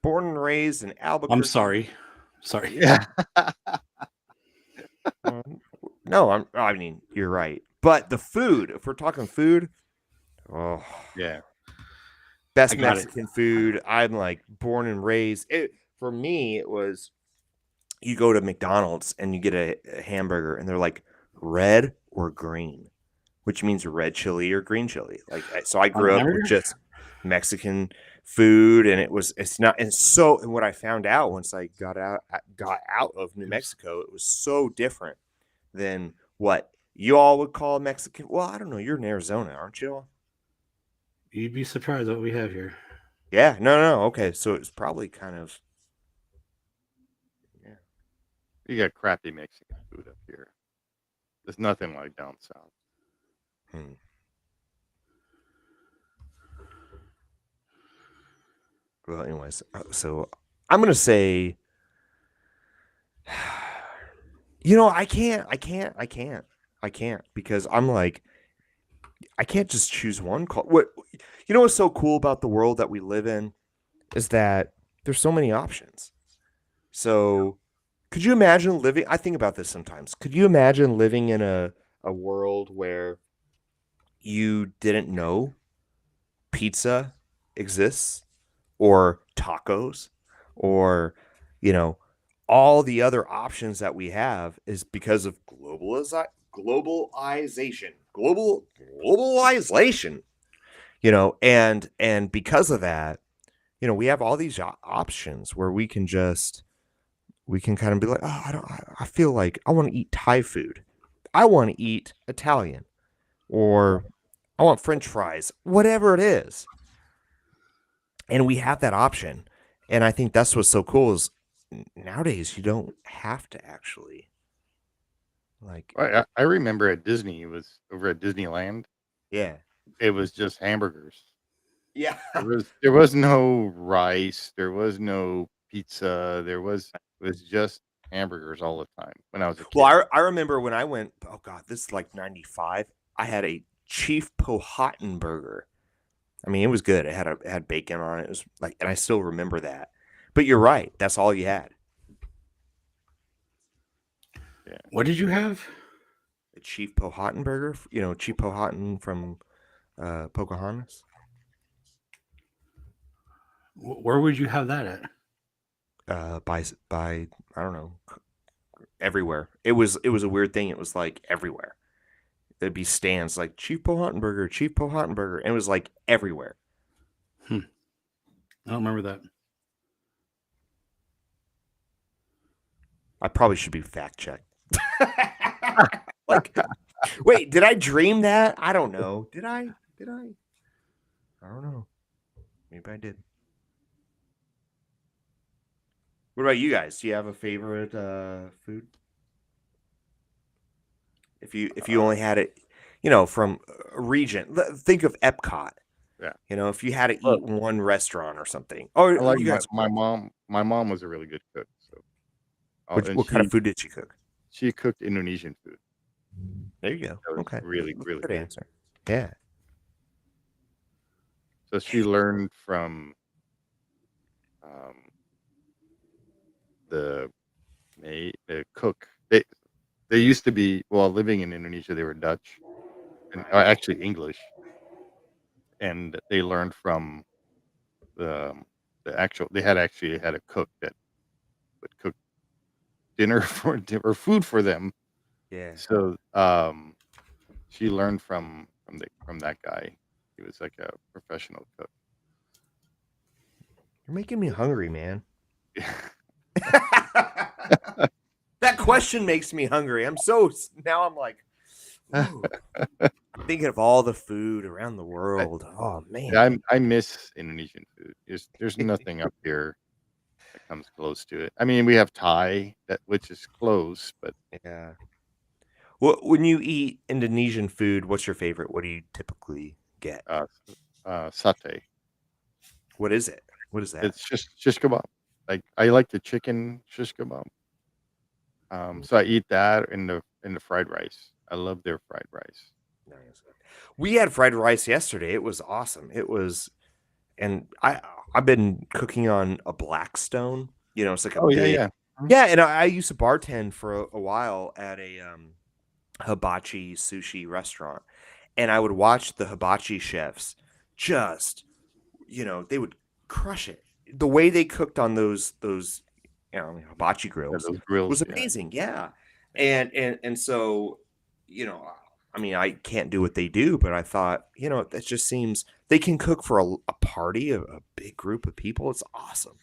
born and raised in Albuquerque. I'm sorry. Yeah. No, I mean, you're right. But the food, if we're talking food, oh, Yeah. best I got Mexican food. I'm like born and raised. For me, it was you go to McDonald's and you get a hamburger, and they're like red or green, which means red chili or green chili. Like, so I grew up with just Mexican food, and it's not. And what I found out once I got out of New Mexico, it was so different than what you all would call Mexican. Well, I don't know. You're in Arizona, aren't you? You'd be surprised what we have here. Yeah. No. Okay. So it's probably kind of. Yeah. You got crappy Mexican food up here. There's nothing like down south. Well, anyways, so I'm gonna say, I can't because I'm like, I can't just choose one. What what's so cool about the world that we live in is that there's so many options. So, could you imagine living? I think about this sometimes. Could you imagine living in a world where you didn't know pizza exists or tacos or, you know, all the other options that we have is because of globalization, and because of that, we have all these options where we can kind of be like, oh, I feel like I want to eat Thai food. I want to eat Italian or I want French fries, whatever it is. And we have that option. And I think that's what's so cool is nowadays you don't have to actually like, I remember at Disney, it was over at Disneyland. yeah. It was just hamburgers. Yeah. There was no rice. There was no pizza. It was just hamburgers all the time when I was a kid. Well, I remember when I went, oh God, this is like 95. I had a Chief Powhatan burger. I mean, it was good. It had bacon on it. It was like, and I still remember that. But you're right. That's all you had. Yeah. What did you have? A Chief Powhatan burger. Chief Powhatan from Pocahontas. Where would you have that at? By I don't know, everywhere. It was a weird thing. It was like everywhere. There'd be stands like Chief Powhatan burger, Chief Powhatan burger, and it was like everywhere. I don't remember that. I probably should be fact checked. Like, wait, did I dream that? I don't know. Did I? I don't know. Maybe I did. What about you guys? Do you have a favorite food? If you only had it, from a region, think of Epcot. Yeah. If you had to Well, eat one restaurant or something. Oh, I like you guys. my mom. My mom was a really good cook. So, and What kind of food did she cook? she cooked Indonesian food. There you go. That was Okay. really, That's a really good good. answer. Yeah. So she learned from um, the the cook. They used to be, well, living in Indonesia. They were Dutch and actually English, and they learned from the the actual. They had actually had a cook that would cook dinner or food for them. Yeah. So she learned from that guy. He was like a professional cook. You're making me hungry, man. That question makes me hungry. Now I'm like, ooh, thinking of all the food around the world. Oh man. Yeah, I miss Indonesian food. There's nothing up here that comes close to it. I mean, we have Thai which is close, but Yeah. Well, when you eat Indonesian food, what's your favorite? What do you typically get? satay. What is it? What is that? It's just shish kebab. Like I like the chicken shish kebab. So I eat that in the fried rice. I love their fried rice. Nice. We had fried rice yesterday. It was awesome. And I've been cooking on a Blackstone. It's like a Oh yeah, big, yeah. yeah. And I used to bartend for a while at a hibachi sushi restaurant, and I would watch the hibachi chefs just, they would crush it. The way they cooked on those hibachi Yeah, grills those grills. was Yeah. amazing. Yeah, and so I mean, I can't do what they do, but I thought, that just seems they can cook for a party, a big group of people. It's awesome.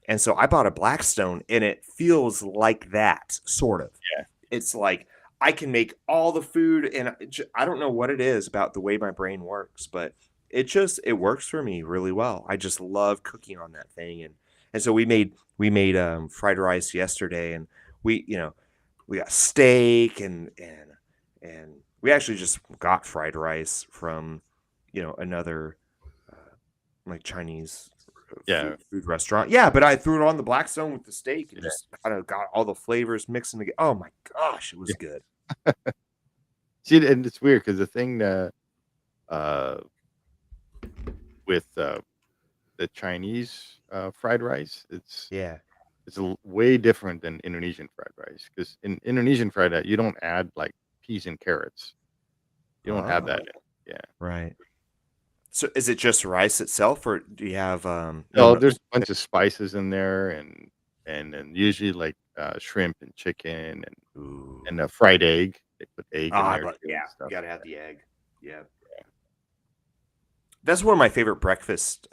And so I bought a Blackstone, and it feels like that, sort of. Yeah. It's like I can make all the food, and I don't know what it is about the way my brain works, but it works for me really well. I just love cooking on that thing, and so we made fried rice yesterday, and we got steak and we actually just got fried rice from another like Chinese Yeah. food restaurant. Yeah, but I threw it on the Blackstone with the steak and Yeah. just kind of got all the flavors mixing together. Oh my gosh, it was good. See, and it's weird because the thing that with the Chinese fried rice, Yeah. it's way different than Indonesian fried rice. Because in Indonesian fried rice, you don't add like peas and carrots. You don't add that in. Yeah. Right. So is it just rice itself, or do you have No, there's a bunch of spices in there, and then usually like shrimp and chicken and a fried egg. They put egg in there. Too yeah, and stuff. you gotta have the egg. Yeah. That's one of my favorite breakfast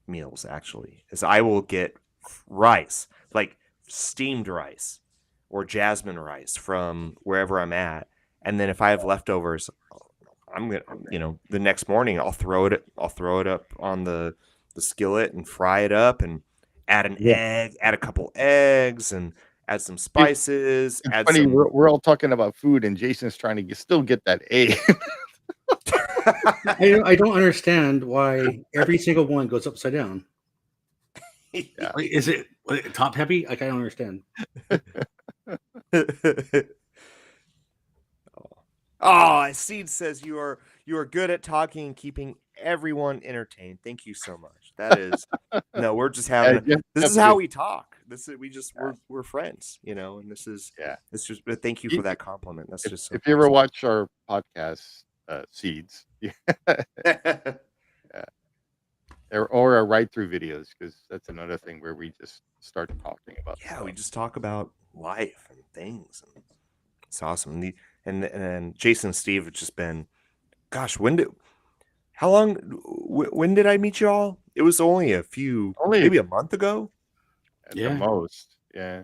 meals. Actually, is I will get rice, like steamed rice or jasmine rice from wherever I'm at, and then if I have leftovers, I'm gonna, the next morning I'll throw it up on the skillet and fry it up and add an egg, add a couple eggs, and add some spices. It's add funny, some. we're all talking about food, and Jason's trying to still get that egg. I don't understand why every single one goes upside down. Yeah. Like, is it top heavy? Like, I don't understand. Seed says you are good at talking and keeping everyone entertained. Thank you so much. That is no, we're just having this is how we talk. We're friends, and this is it's just but thank you for that compliment. That's just so if you ever watch our podcast Seeds, or our ride through videos, because that's another thing where we just start talking about we just talk about life and things, and it's awesome. And Jason and Steve have just been, gosh, when did I meet you all? It was only maybe a month ago at the most. Yeah.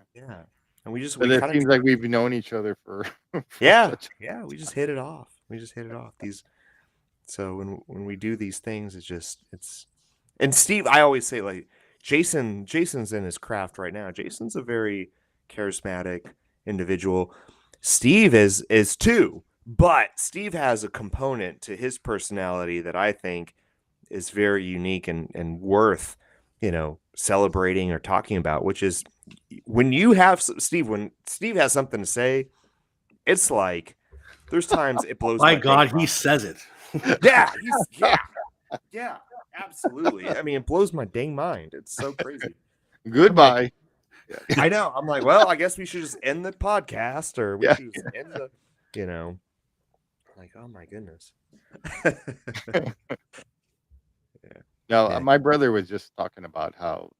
And it seems like we've known each other for we just hit it off. So when we do these things, and Steve, I always say, like, Jason's in his craft right now. Jason's a very charismatic individual. Steve is too, but Steve has a component to his personality that I think is very unique and worth, celebrating or talking about, which is when Steve has something to say, it's like there's times it blows my my God, dang he mind. says it. Yeah, absolutely. I mean, it blows my dang mind. It's so crazy. Goodbye. I know. I'm like, well, I guess we should just end the podcast, or we should just end the, like, oh my goodness. Now, my brother was just talking about how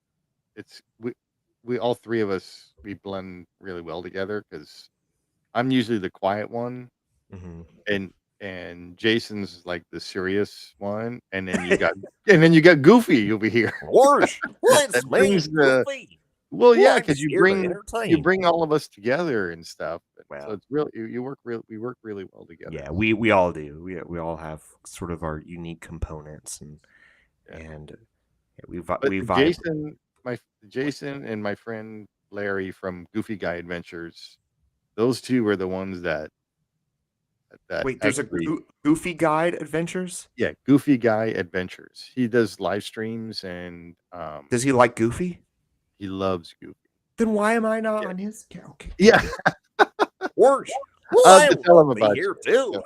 we all three of us, we blend really well together, because I'm usually the quiet one, and Jason's like the serious one, and then you got Goofy over here. Let's brings Goofy. Well, yeah, I'm because just you here to bring entertain. all of us together and stuff. Wow. So it's really we work really well together. Yeah, we all do. We all have sort of our unique components, and we vibe. Jason and my friend Larry from Goofy Guy Adventures, those two were the ones that Wait, there's actually, a Goofy Guide Adventures? Yeah, Goofy Guy Adventures. He does live streams, and does he like Goofy? He loves Goofy. Then why am I not on his account? Yeah. Worse. I'll have to tell him about here too.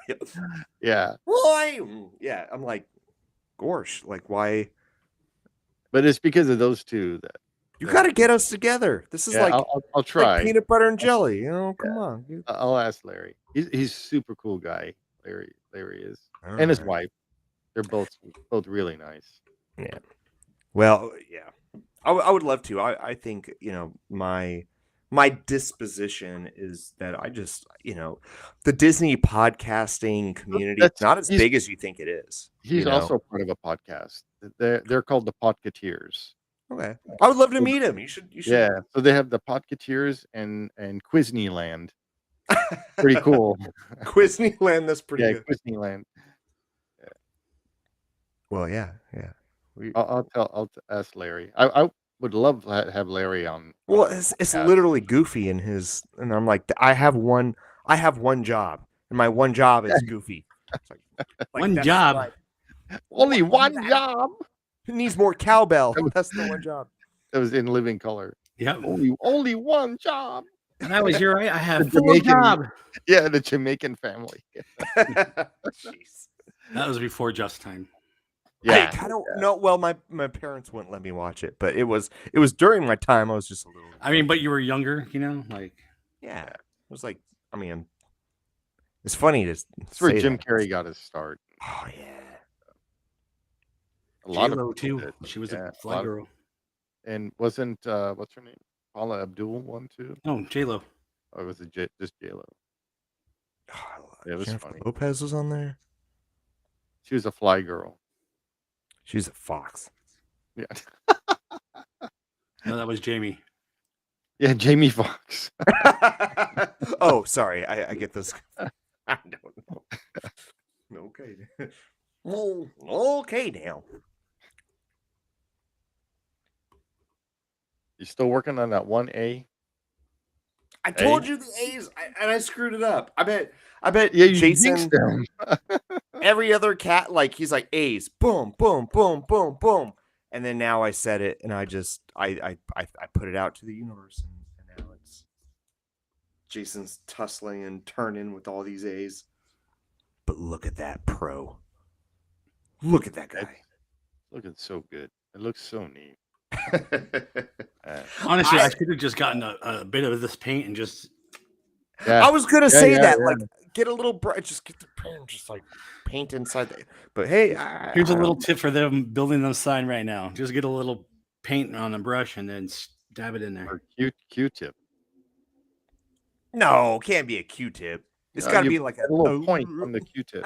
Yeah. Why? Yeah, I'm like, gosh, like, why? But it's because of those two that you got to get us together. This is like I'll try. Like peanut butter and jelly. Come on. I'll ask Larry. He's super cool guy. Larry is, and his wife. They're both really nice. Yeah. Well, yeah. I would love to. I think, my disposition is that I just, the Disney podcasting community, it's not as big as you think it is. He's also part of a podcast. They're called the Podcateers. Okay. I would love to meet him. You should. Yeah. So they have the Podcateers and Quizneyland. Pretty cool. Quizneyland, that's pretty good. Quizneyland. Yeah. Well, yeah. I'll ask Larry. I would love to have Larry on. Well, it's literally Goofy and I'm like, I have one job, and my one job is Goofy. It's like one job. Only one job. It needs more cowbell. That was- That's the one job. That was in living color. Yep. Only one job. That was your right. I have The full Jamaican- job. Yeah, the Jamaican family. Jeez. That was before Just Time. Yeah. I don't know. Well, my parents wouldn't let me watch it, but it was during my time. I was just a little. I mean, but you were younger, you know, like Yeah, it was like. I mean, it's funny to. That's where say Jim that. Carrey got his start. Oh yeah. A lot J-Lo of people too. did. She was Yeah, a a fly lot of- girl. And wasn't what's her name? Paula Abdul one too? No, J-Lo. Or was it just J-Lo? It was Jennifer funny. Lopez was on there. She was a fly girl. She's a fox. Yeah. No, that was Jamie. Yeah, Jamie Foxx. Oh, sorry. I get this. I don't know. Okay. Oh, okay now. You still working on that 1A? I told you the A's, and I screwed it up. I bet Yeah, you Jason. jinxed them. Every other cat, like he's like A's, boom, boom, boom, boom, boom, and then now I said it, and I just I put it out to the universe, and now it's Jason's tussling and turning with all these A's. But look at that pro. Look at that guy. Looking so good. It looks so neat. Honestly, I should have just gotten a bit of this paint and just. Yeah. I was gonna Yeah, say yeah, that, yeah. like, get a little bright, just get the paint, just like paint inside the. But hey, Here's a little tip for them building the sign right now. Just get a little paint on a brush and then dab it in there. Or Q-tip. No, can't be a Q-tip. It's got to You be like put a a little point on the Q-tip.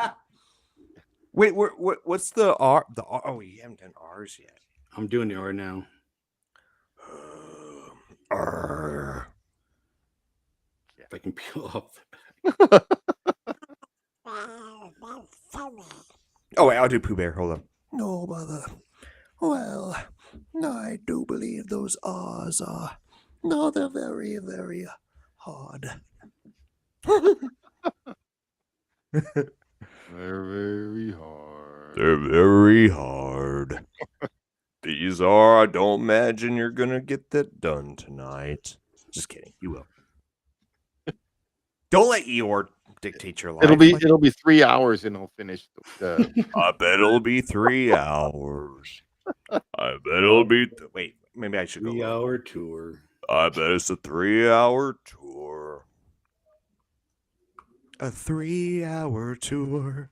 Wait, what's the R? The R? Oh, we haven't done R's yet. I'm doing the R now. R. If I can peel off. Oh wait, I'll do Pooh Bear. Hold on. No, mother. Well, I do believe those R's are. No, they're very, very hard. They're very hard. They're very hard. These are. I don't imagine you're gonna get that done tonight. Just kidding. You will. Don't let Eeyore dictate your life. It'll be 3 hours and he'll finish the I bet it'll be 3 hours. I bet it'll be. Wait, maybe I should go. 3-hour tour. I bet it's a 3-hour tour. A 3-hour tour.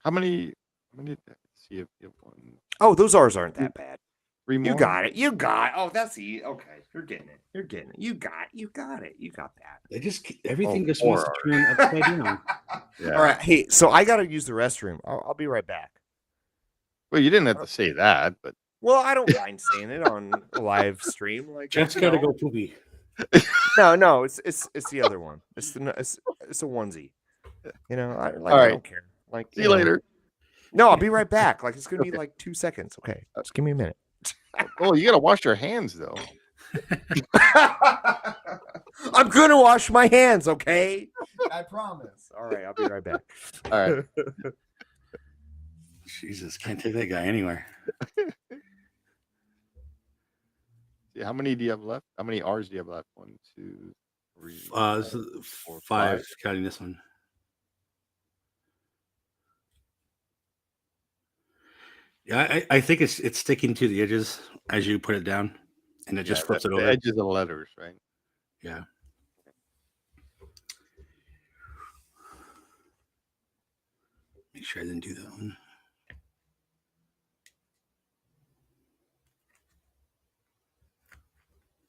How many let's see if you have one. Oh, those R's aren't that bad. 3 more. You got it. You got it. Oh, that's easy. Okay, you're getting it. You're getting it. You got it. You got it. You got that. They just everything Oh, just wants to 4 turn upside down. Yeah. All right. Hey, so I got to use the restroom. I'll be right back. Well, you didn't have to say that, but Well, I don't mind saying it on a live stream. Like, Jeff's you got to know. go poopy. No, it's the other one. It's a onesie. You know, I All right. don't care. Like, see you later. No, I'll be right back. Like, it's gonna be like 2 seconds. Okay, just give me a minute. Oh, you gotta wash your hands though. I'm gonna wash my hands. Okay, I promise. All right, I'll be right back. All right. Jesus, can't take that guy anywhere. See, how many do you have left? How many R's do you have left? 1, 2, 3. This is 4, 5 counting this one. Yeah, I think it's sticking to the edges as you put it down, and it just flips the it over. edges of the letters, right? Yeah. Make sure I didn't do that one.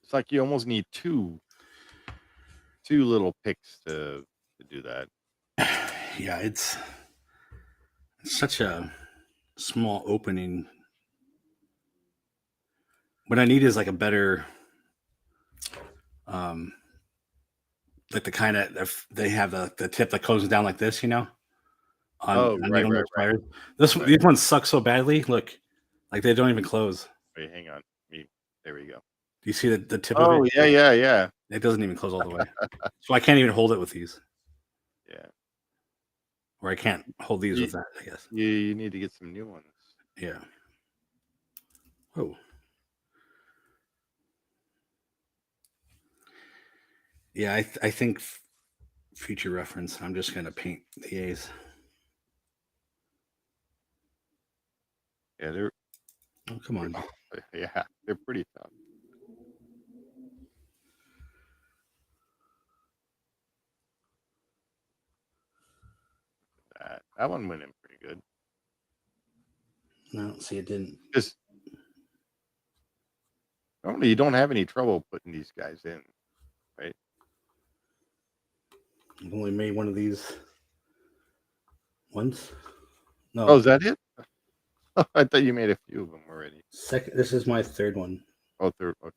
It's like you almost need two little picks to do that. Yeah, it's such a small opening. What I need is like a better, like the kind of they have the tip that closes down like this, you know. On right. pliers. These ones suck so badly. Look, like they don't even close. Wait, hang on. There we go. Do you see the tip of Oh, it? yeah. It doesn't even close all the way. So I can't even hold it with these. Yeah. or I can't hold these You, with that, I guess. you need to get some new ones. Yeah. Oh. Yeah, I think future reference, I'm just going to paint the A's. Yeah, they're Oh, come on. yeah, they're pretty tough. That one went in pretty good. No, see, it didn't. Just normally you don't have any trouble putting these guys in, right? I've only made one of these once. No, Oh, is that it? I thought you made a few of them already. second. This is my third one. Oh, third. Okay.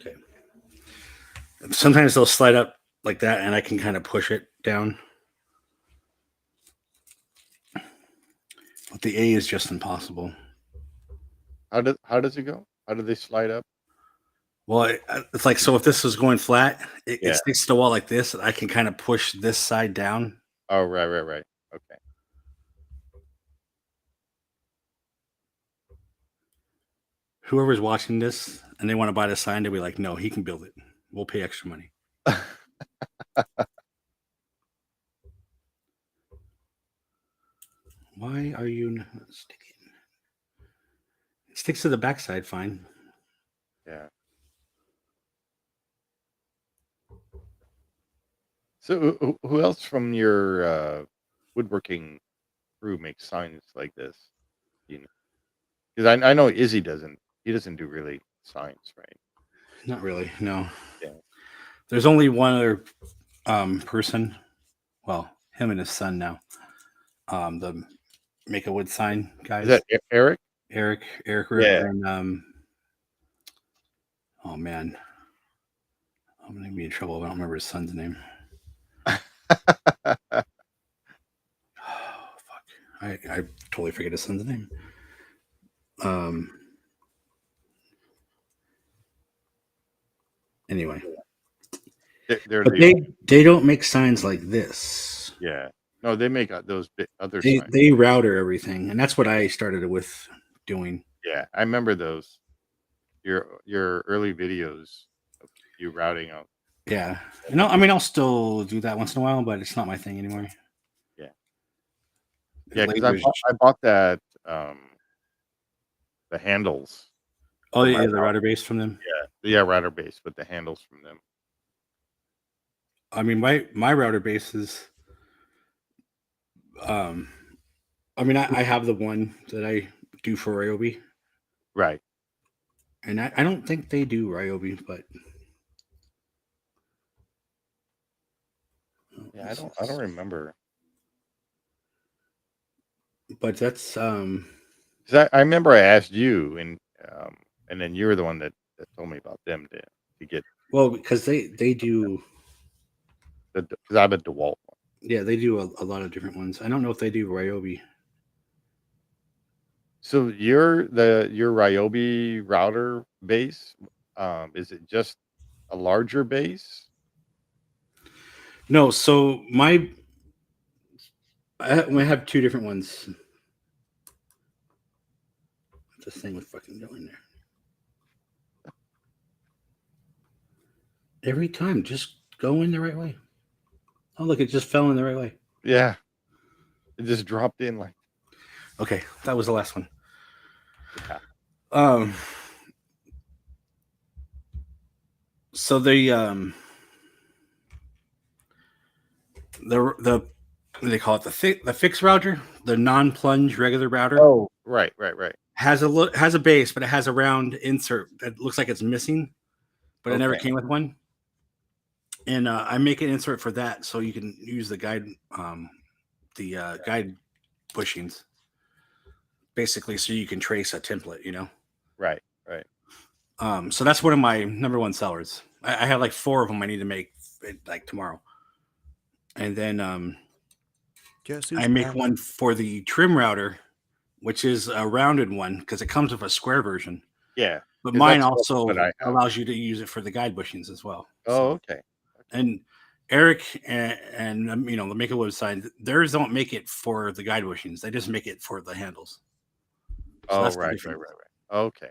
Okay. Sometimes they'll slide up like that, and I can kind of push it down. But the A is just impossible. How does it go? How do they slide up? Well, it's like, so if this was going flat, it Yeah. sticks to the wall like this. I can kind of push this side down. Oh, right. Okay. Whoever's watching this and they want to buy the sign, they'll be like, no, he can build it. We'll pay extra money. Why are you not sticking? It sticks to the backside fine. Yeah. So who else from your woodworking crew makes signs like this? You know, because I know Izzy doesn't. He doesn't do really signs, right? Not really, no. Yeah. There's only one other person. Well, him and his son now. The make a wood sign guys. Is that Eric? Eric Yeah. and oh man, I'm gonna be in trouble if I don't remember his son's name. Oh fuck, I totally forget his son's name. Anyway, They're but they don't make signs like this. yeah. No, they make those other They signs. they router everything, and that's what I started with doing. Yeah, I remember those. Your early videos of you routing out. Yeah, I mean, I'll still do that once in a while, but it's not my thing anymore. Yeah. Yeah, because Labor's- I bought that the handles. Oh for yeah, my the router base from them. Yeah, router base with the handles from them. I mean, my router base is. I mean, I have the one that I do for Ryobi, Right. and I don't think they do Ryobi, but Yeah, I don't remember. But that's 'Cause I remember I asked you, and then you were the one that told me about them to get well, because they do. because I have a DeWalt one. Yeah, they do a lot of different ones. I don't know if they do Ryobi. So your Ryobi router base, is it just a larger base? No, so I have two different ones. What's this thing with fucking going there? Every time, just go in the right way. Oh, look, it just fell in the right way. Yeah, it just dropped in like. Okay, that was the last one. Yeah. So the what do they call it, the fixed router, the non-plunge regular router. Oh, right. Has a base, but it has a round insert that looks like it's missing, but it never Okay. came with one. And I make an insert for that, so you can use the guide guide bushings, basically, so you can trace a template. Right. So that's one of my number one sellers. I have like 4 of them I need to make like tomorrow, and then Guess who's I make back? one for the trim router, which is a rounded one because it comes with a square version. Yeah. But 'Cause mine that's also what I have. allows you to use it for the guide bushings as well. Oh, okay. And Eric and the Make a Wood sign, theirs don't make it for the guide bushings. They just make it for the handles. So Oh, that's the right. difference. Okay.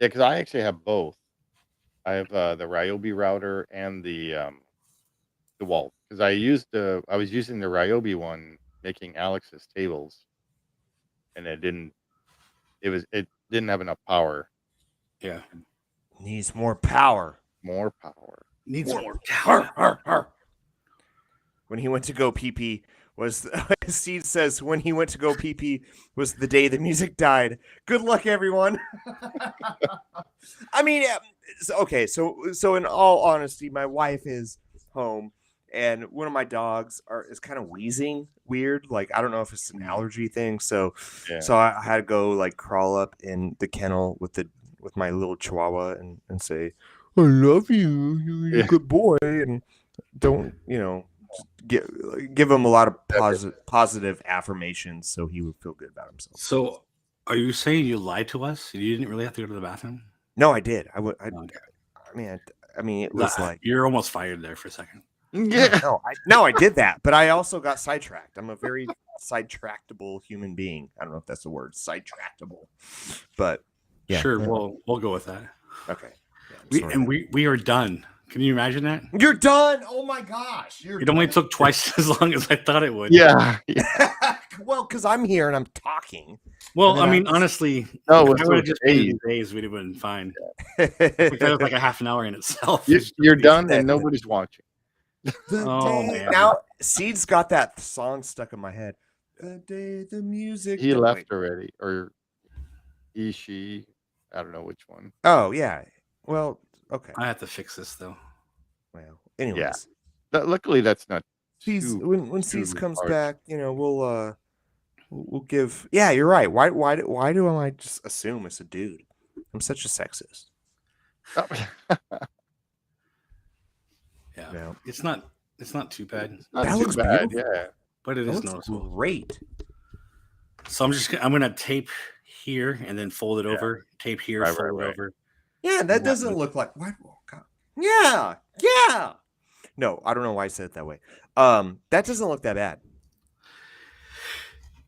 Yeah, because I actually have both. I have the Ryobi router and the wall, because I was using the Ryobi one making Alex's tables, and it didn't have enough power. Yeah. Needs more power. More power. Needs more Arr, power. arr, arr. When he went to go pee pee was Steve says when he went to go pee pee was the day the music died. Good luck, everyone. I mean, okay, so in all honesty, my wife is home, and one of my dogs is kind of wheezing weird. Like, I don't know if it's an allergy thing. So Yeah. so I had to go like crawl up in the kennel with my little chihuahua and say, I love you. You're a good boy. And don't, give him a lot of positive affirmations so he would feel good about himself. So, are you saying you lied to us? You didn't really have to go to the bathroom? No, I did. Okay. I mean, it was like you're almost fired there for a second. Yeah. No, I did that, but I also got sidetracked. I'm a very sidetractable human being. I don't know if that's the word, sidetractable, but yeah. Sure, we'll go with that. Okay. Yeah, we are done. Can you imagine that? You're done. Oh my gosh. It only took twice as long as I thought it would. Yeah. Well, because I'm here and I'm talking. Well, I mean, honestly, no, if I would have just been days, we'd have been fine. That was like a half an hour in itself. You're done and nobody's watching. Man. Now, Seed's got that song stuck in my head. The day the music. He left already, or she. I don't know which one. Oh yeah. Well, okay. I have to fix this though. Well, anyways. Yeah. Luckily, that's not. When Seeds comes back, we'll give. Yeah, you're right. Why do I just assume it's a dude? I'm such a sexist. Yeah. Yeah. It's not too bad. That looks bad. Yeah. But it That is looks noticeable. great. So I'm gonna tape here and then fold it over. Tape here, Right, fold right. it over. Yeah, that doesn't look like. What? Oh, God. Yeah. No, I don't know why I said it that way. That doesn't look that bad.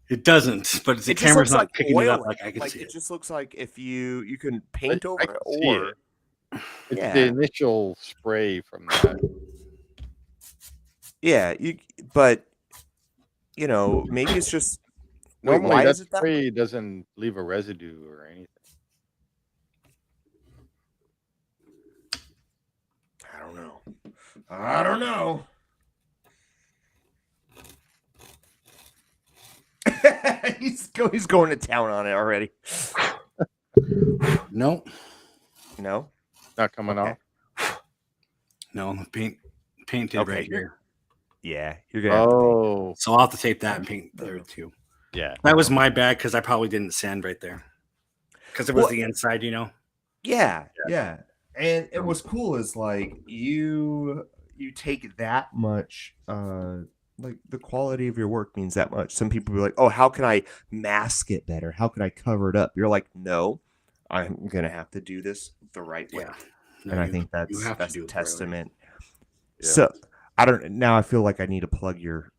It doesn't, but the It just camera's looks not like picking it up oil. like I can Like, see it it. just looks like if you can paint over I it, can see or it. It's yeah. the initial spray from that. Yeah, but maybe it's just. Wait, Normally, why that is it that? spray doesn't leave a residue or anything. I don't know. He's going to town on it already. No, Not coming off. no, paint did Okay. right here. Yeah, you're gonna. Have to Oh, So I'll have to tape that and paint there too. yeah. That was my bad because I probably didn't sand right there because it was Well- the inside, Yeah. And what's cool is like you take that much. Like the quality of your work means that much. Some people be like, "Oh, how can I mask it better? How can I cover it up?" You're like, "No, I'm gonna have to do this the right way." Yeah. And I think that's have to do a it the right way. testament. Yeah. So I don't. Now I feel like I need to plug your.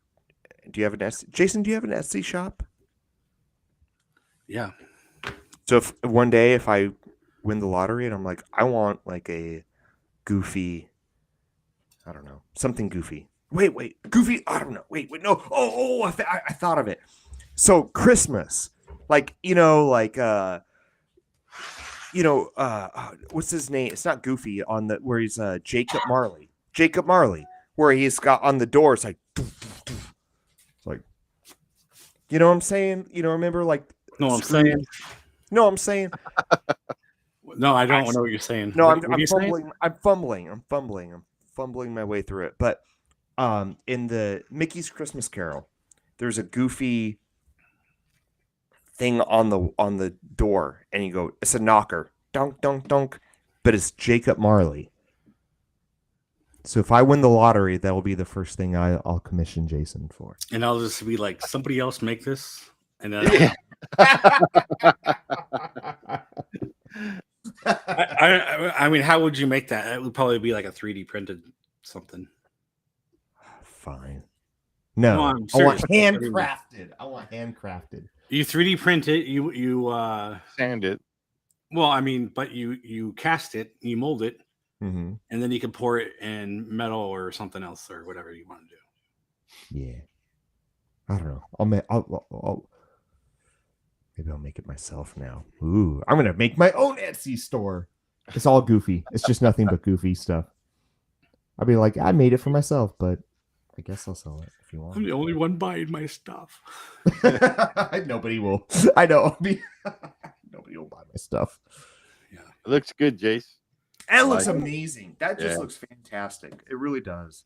Do you have an Etsy? Jason? Do you have an Etsy shop? Yeah. So if one day if I win the lottery and I'm like, I want like a goofy. I don't know, something goofy. Wait, goofy. I don't know. Wait, no. Oh, I thought of it. So Christmas, what's his name? It's not Goofy where he's Jacob Marley. Jacob Marley, where he's got on the door. It's like, what I'm saying? Remember like. No, I'm saying. No, I'm saying. No, I don't know what you're saying. No, What are I'm you saying? fumbling. I'm fumbling my way through it. But in the Mickey's Christmas Carol, there's a Goofy thing on the door, and you go, it's a knocker, dunk, dunk, dunk, but it's Jacob Marley. So if I win the lottery, that will be the first thing I'll commission Jason for. And I'll just be like, somebody else make this, and then I mean, how would you make that? It would probably be like a 3D printed something. fine. No, No, I'm I want serious. handcrafted. I want handcrafted. You 3D print it. You Sand it. well, I mean, but you cast it, you mold it, Mm-hmm. and then you can pour it in metal or something else or whatever you want to do. Yeah. I don't know. Maybe I'll make it myself now. Ooh, I'm gonna make my own Etsy store. It's all goofy. It's just nothing but goofy stuff. I'll be like, I made it for myself, but I guess I'll sell it if you I'm want. the only one buying my stuff. Nobody will. I know. Nobody will buy my stuff. It looks good, Jace. That looks like it. amazing. That just Yeah. looks fantastic. It really does.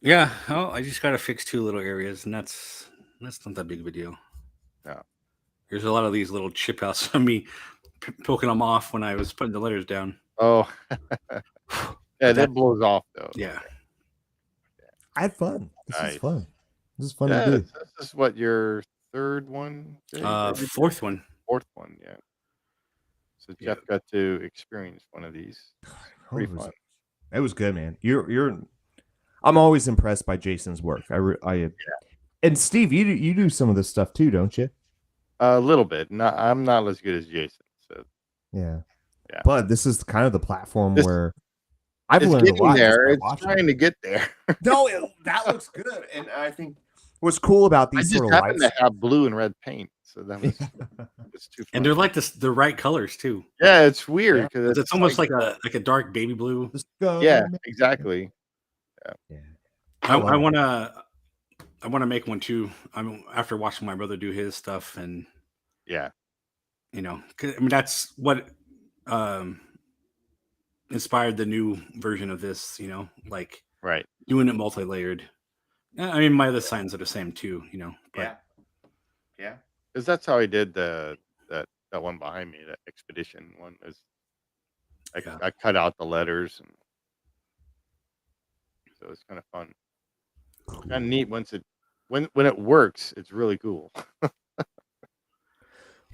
Yeah, well, I just gotta fix 2 little areas, and that's not that big of a deal. No. There's a lot of these little chip outs of me poking them off when I was putting the letters down. Oh, yeah, that blows off though. Yeah. I had fun. This is Nice. fun. This is fun Yeah, to do. this is what your third one? Jay? 4th one. Fourth one, yeah. So Yeah. Jeff got to experience one of these. Pretty fun. It was good, man. You're. I'm always impressed by Jason's work. And Steve, you do some of this stuff too, don't you? A little bit. I'm not as good as Jason. So Yeah. Yeah. But this is kind of the platform This- where I've it's learned a getting lot. there. Just It's by watching. trying to get there. No, that looks good, and I think what's cool about I these just sort of happen to have blue and red paint, so that was it's too fun. And they're like the right colors too. Yeah, it's weird Yeah. because It's almost like a dark baby blue. yeah, exactly. Yeah. I love it. want to make one too. After watching my brother do his stuff, and Yeah, 'cause, I mean that's what inspired the new version of this. Like right. doing it multi-layered. I mean, my other signs are the same too. But Yeah. Because that's how I did that one behind me, that expedition one. Is Yeah. I cut out the letters, and so it's kind of fun. Kind of neat when it works. It's really cool.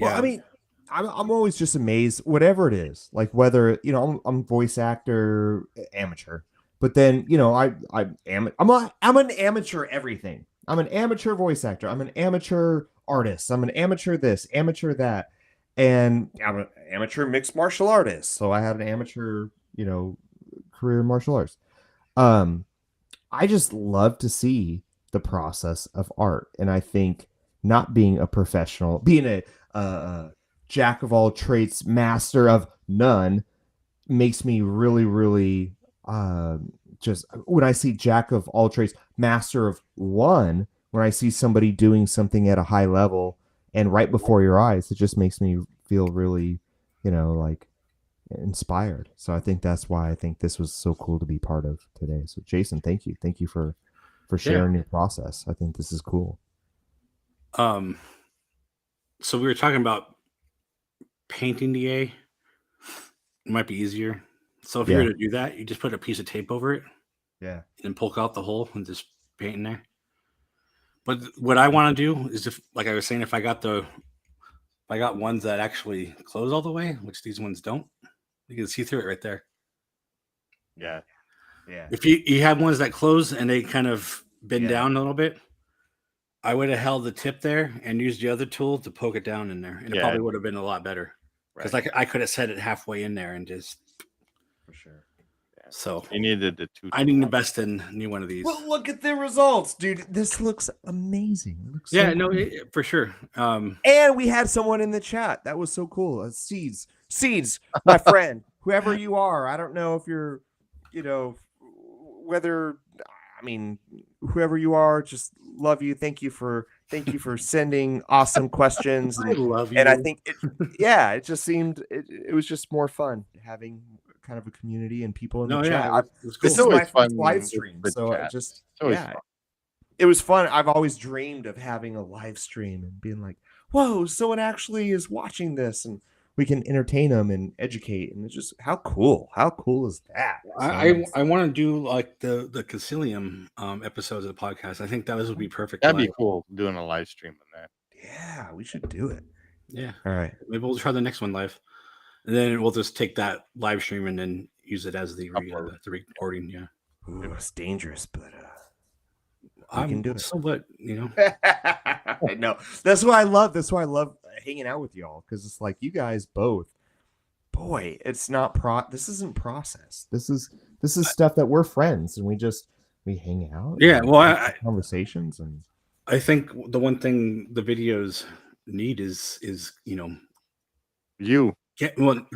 Well, I mean, I'm always just amazed, whatever it is, like whether I'm voice actor, amateur, but then I'm an amateur everything. I'm an amateur voice actor. I'm an amateur artist. I'm an amateur this, amateur that, and I'm an amateur mixed martial artist. So I have an amateur, career in martial arts. I just love to see the process of art, and I think not being a professional, being a jack of all trades, master of none, makes me really, really just when I see jack of all trades, master of one, when I see somebody doing something at a high level and right before your eyes, it just makes me feel really, like inspired. So I think that's why I think this was so cool to be part of today. So Jason, thank you for sharing your process. I think this is cool. So we were talking about painting the A. It might be easier. So if you were to do that, you just put a piece of tape over it. Yeah. And poke out the hole and just paint in there. But what I want to do is, if, like I was saying, if I got ones that actually close all the way, which these ones don't, you can see through it right there. Yeah. If you have ones that close and they kind of bend down a little bit, I would have held the tip there and used the other tool to poke it down in there, and it probably would have been a lot better. Because I could have set it halfway in there and just For sure. Yeah. So You needed the two. I need to invest in new one of these. Well, look at the results, dude. This looks amazing. It looks so cool. For sure. And we had someone in the chat that was so cool. Seeds, my friend, whoever you are. I don't know if you're, whoever you are, just love you. Thank you for sending awesome questions. I love you. And I think it just seemed it was just more fun having kind of a community and people in the chat. It was cool. This is my always first fun live with stream, the so chat. just It's always fun. it was fun. I've always dreamed of having a live stream and being like, whoa, someone actually is watching this and we can entertain them and educate. And it's just how cool is that? I want to do like the Concilium episodes of the podcast. I think that would be perfect. That'd be live. cool doing a live stream on that. Yeah, we should do it. Yeah. All right. Maybe we'll try the next one live. And then we'll just take that live stream and then use it as the recording. Yeah. Ooh, it's dangerous, but can do it. So what, I know. That's why I love. That's why I love hanging out with y'all, because it's like you guys both. Boy, it's not This isn't process. This is stuff that we're friends and we hang out. Yeah, and well, have conversations and. I think the one thing the videos need is You.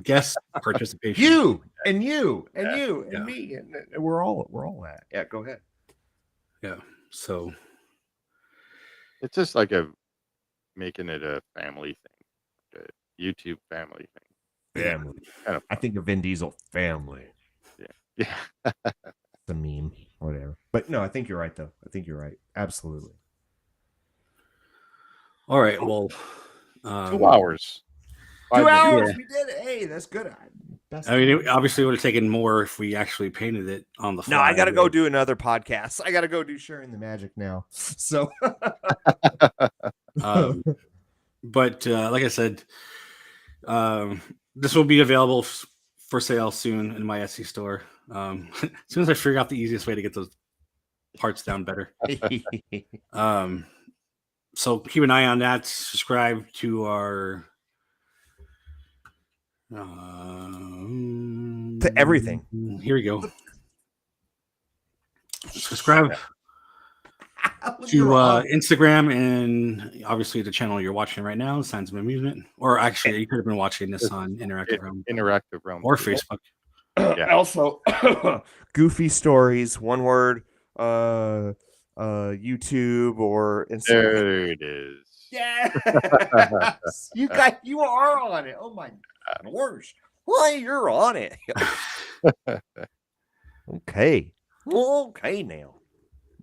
guest participation. You and you and Yeah, you and yeah. me and we're all at. Yeah, go ahead. Yeah. So It's just like making it a family thing, a YouTube family thing. yeah. Family. Kind of I think of Vin Diesel family. Yeah. The meme, whatever. But no, I think you're right though. I think you're right. Absolutely. All right. Well, 2 hours. 2 5 minutes. hours. Yeah. We did it. Hey, that's good. Best I mean, it obviously would have taken more if we actually painted it on the fly. No, I got to go do another podcast. I got to go do Sharing the Magic now. So, But like I said, this will be available for sale soon in my Etsy store. As soon as I figure out the easiest way to get those parts down better. So keep an eye on that. Subscribe to our to everything. Here we go. Subscribe to Instagram and obviously the channel you're watching right now, Signs of Amusement. Or actually, you could have been watching this on Interactive Realm Interactive Realm. or Facebook. Yeah. Also, Goofy Stories, one word, YouTube or Instagram. There it is. Yes, you are on it. Oh my gosh, why you're on it? Okay now.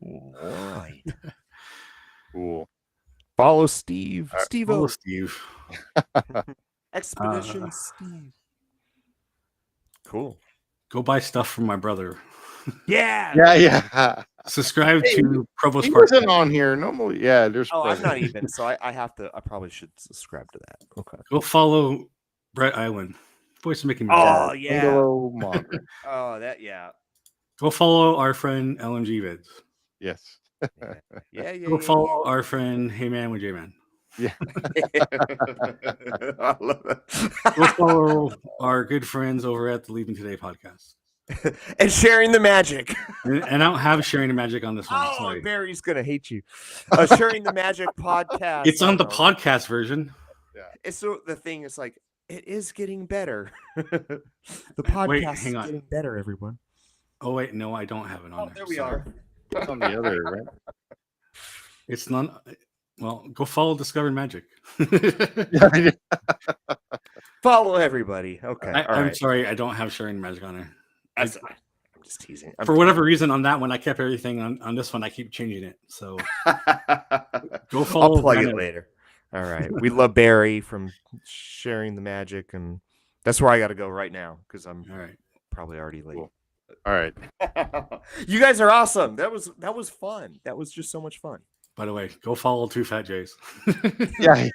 All right. Cool. Follow Steve. Follow Steve. Expedition Steve. Cool. Go buy stuff from my brother. Yeah. Yeah. Subscribe to Provost He Park. wasn't on here normally. Yeah, there's. Oh, I'm not even. So I have to. I probably should subscribe to that. Okay. Go follow Brett Island. Voice of Mickey Mouse. Oh yeah. Hello, Margaret. Oh that yeah. Go follow our friend LMG Vids. Yes. Yeah. Go follow our friend Hey Man with J Man. Yeah. I love it. Go follow our good friends over at the Leaving Today podcast. And Sharing the Magic. And I don't have Sharing the Magic on this one. Oh, Sorry. Barry's gonna hate you. Sharing the Magic podcast. It's on the I know. podcast version. It's so the thing is like it is getting better. The podcast hang on. is getting better, everyone. Oh wait, no, I don't have it on Oh, there. there we Sorry. are. It's on the other, right? It's not. Well, go follow Discovered Magic. Follow everybody. Okay. All I'm right. sorry, I don't have Sharing the Magic on there. I'm just teasing. For whatever reason, on that one, I kept everything. On this one, I keep changing it. So go follow. I'll plug it Brandon. later. All right. We love Barry from Sharing the Magic, and that's where I got to go right now because I'm All right. probably already late. Cool. All right. You guys are awesome. That was fun. That was just so much fun. By the way, go follow Two Fat Jays. Yeah.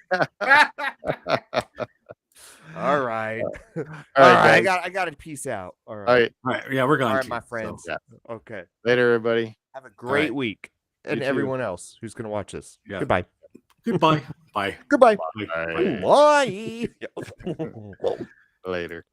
All right. All right, guys. I got to peace out. All right. All right. All right. Yeah, we're going. All right, to, my friends. so, yeah. Okay. Later, everybody. Have a great right. week. And You too. everyone else who's going to watch this. Yeah. Goodbye. Goodbye. Bye. Goodbye. Bye. All right. Bye. Later.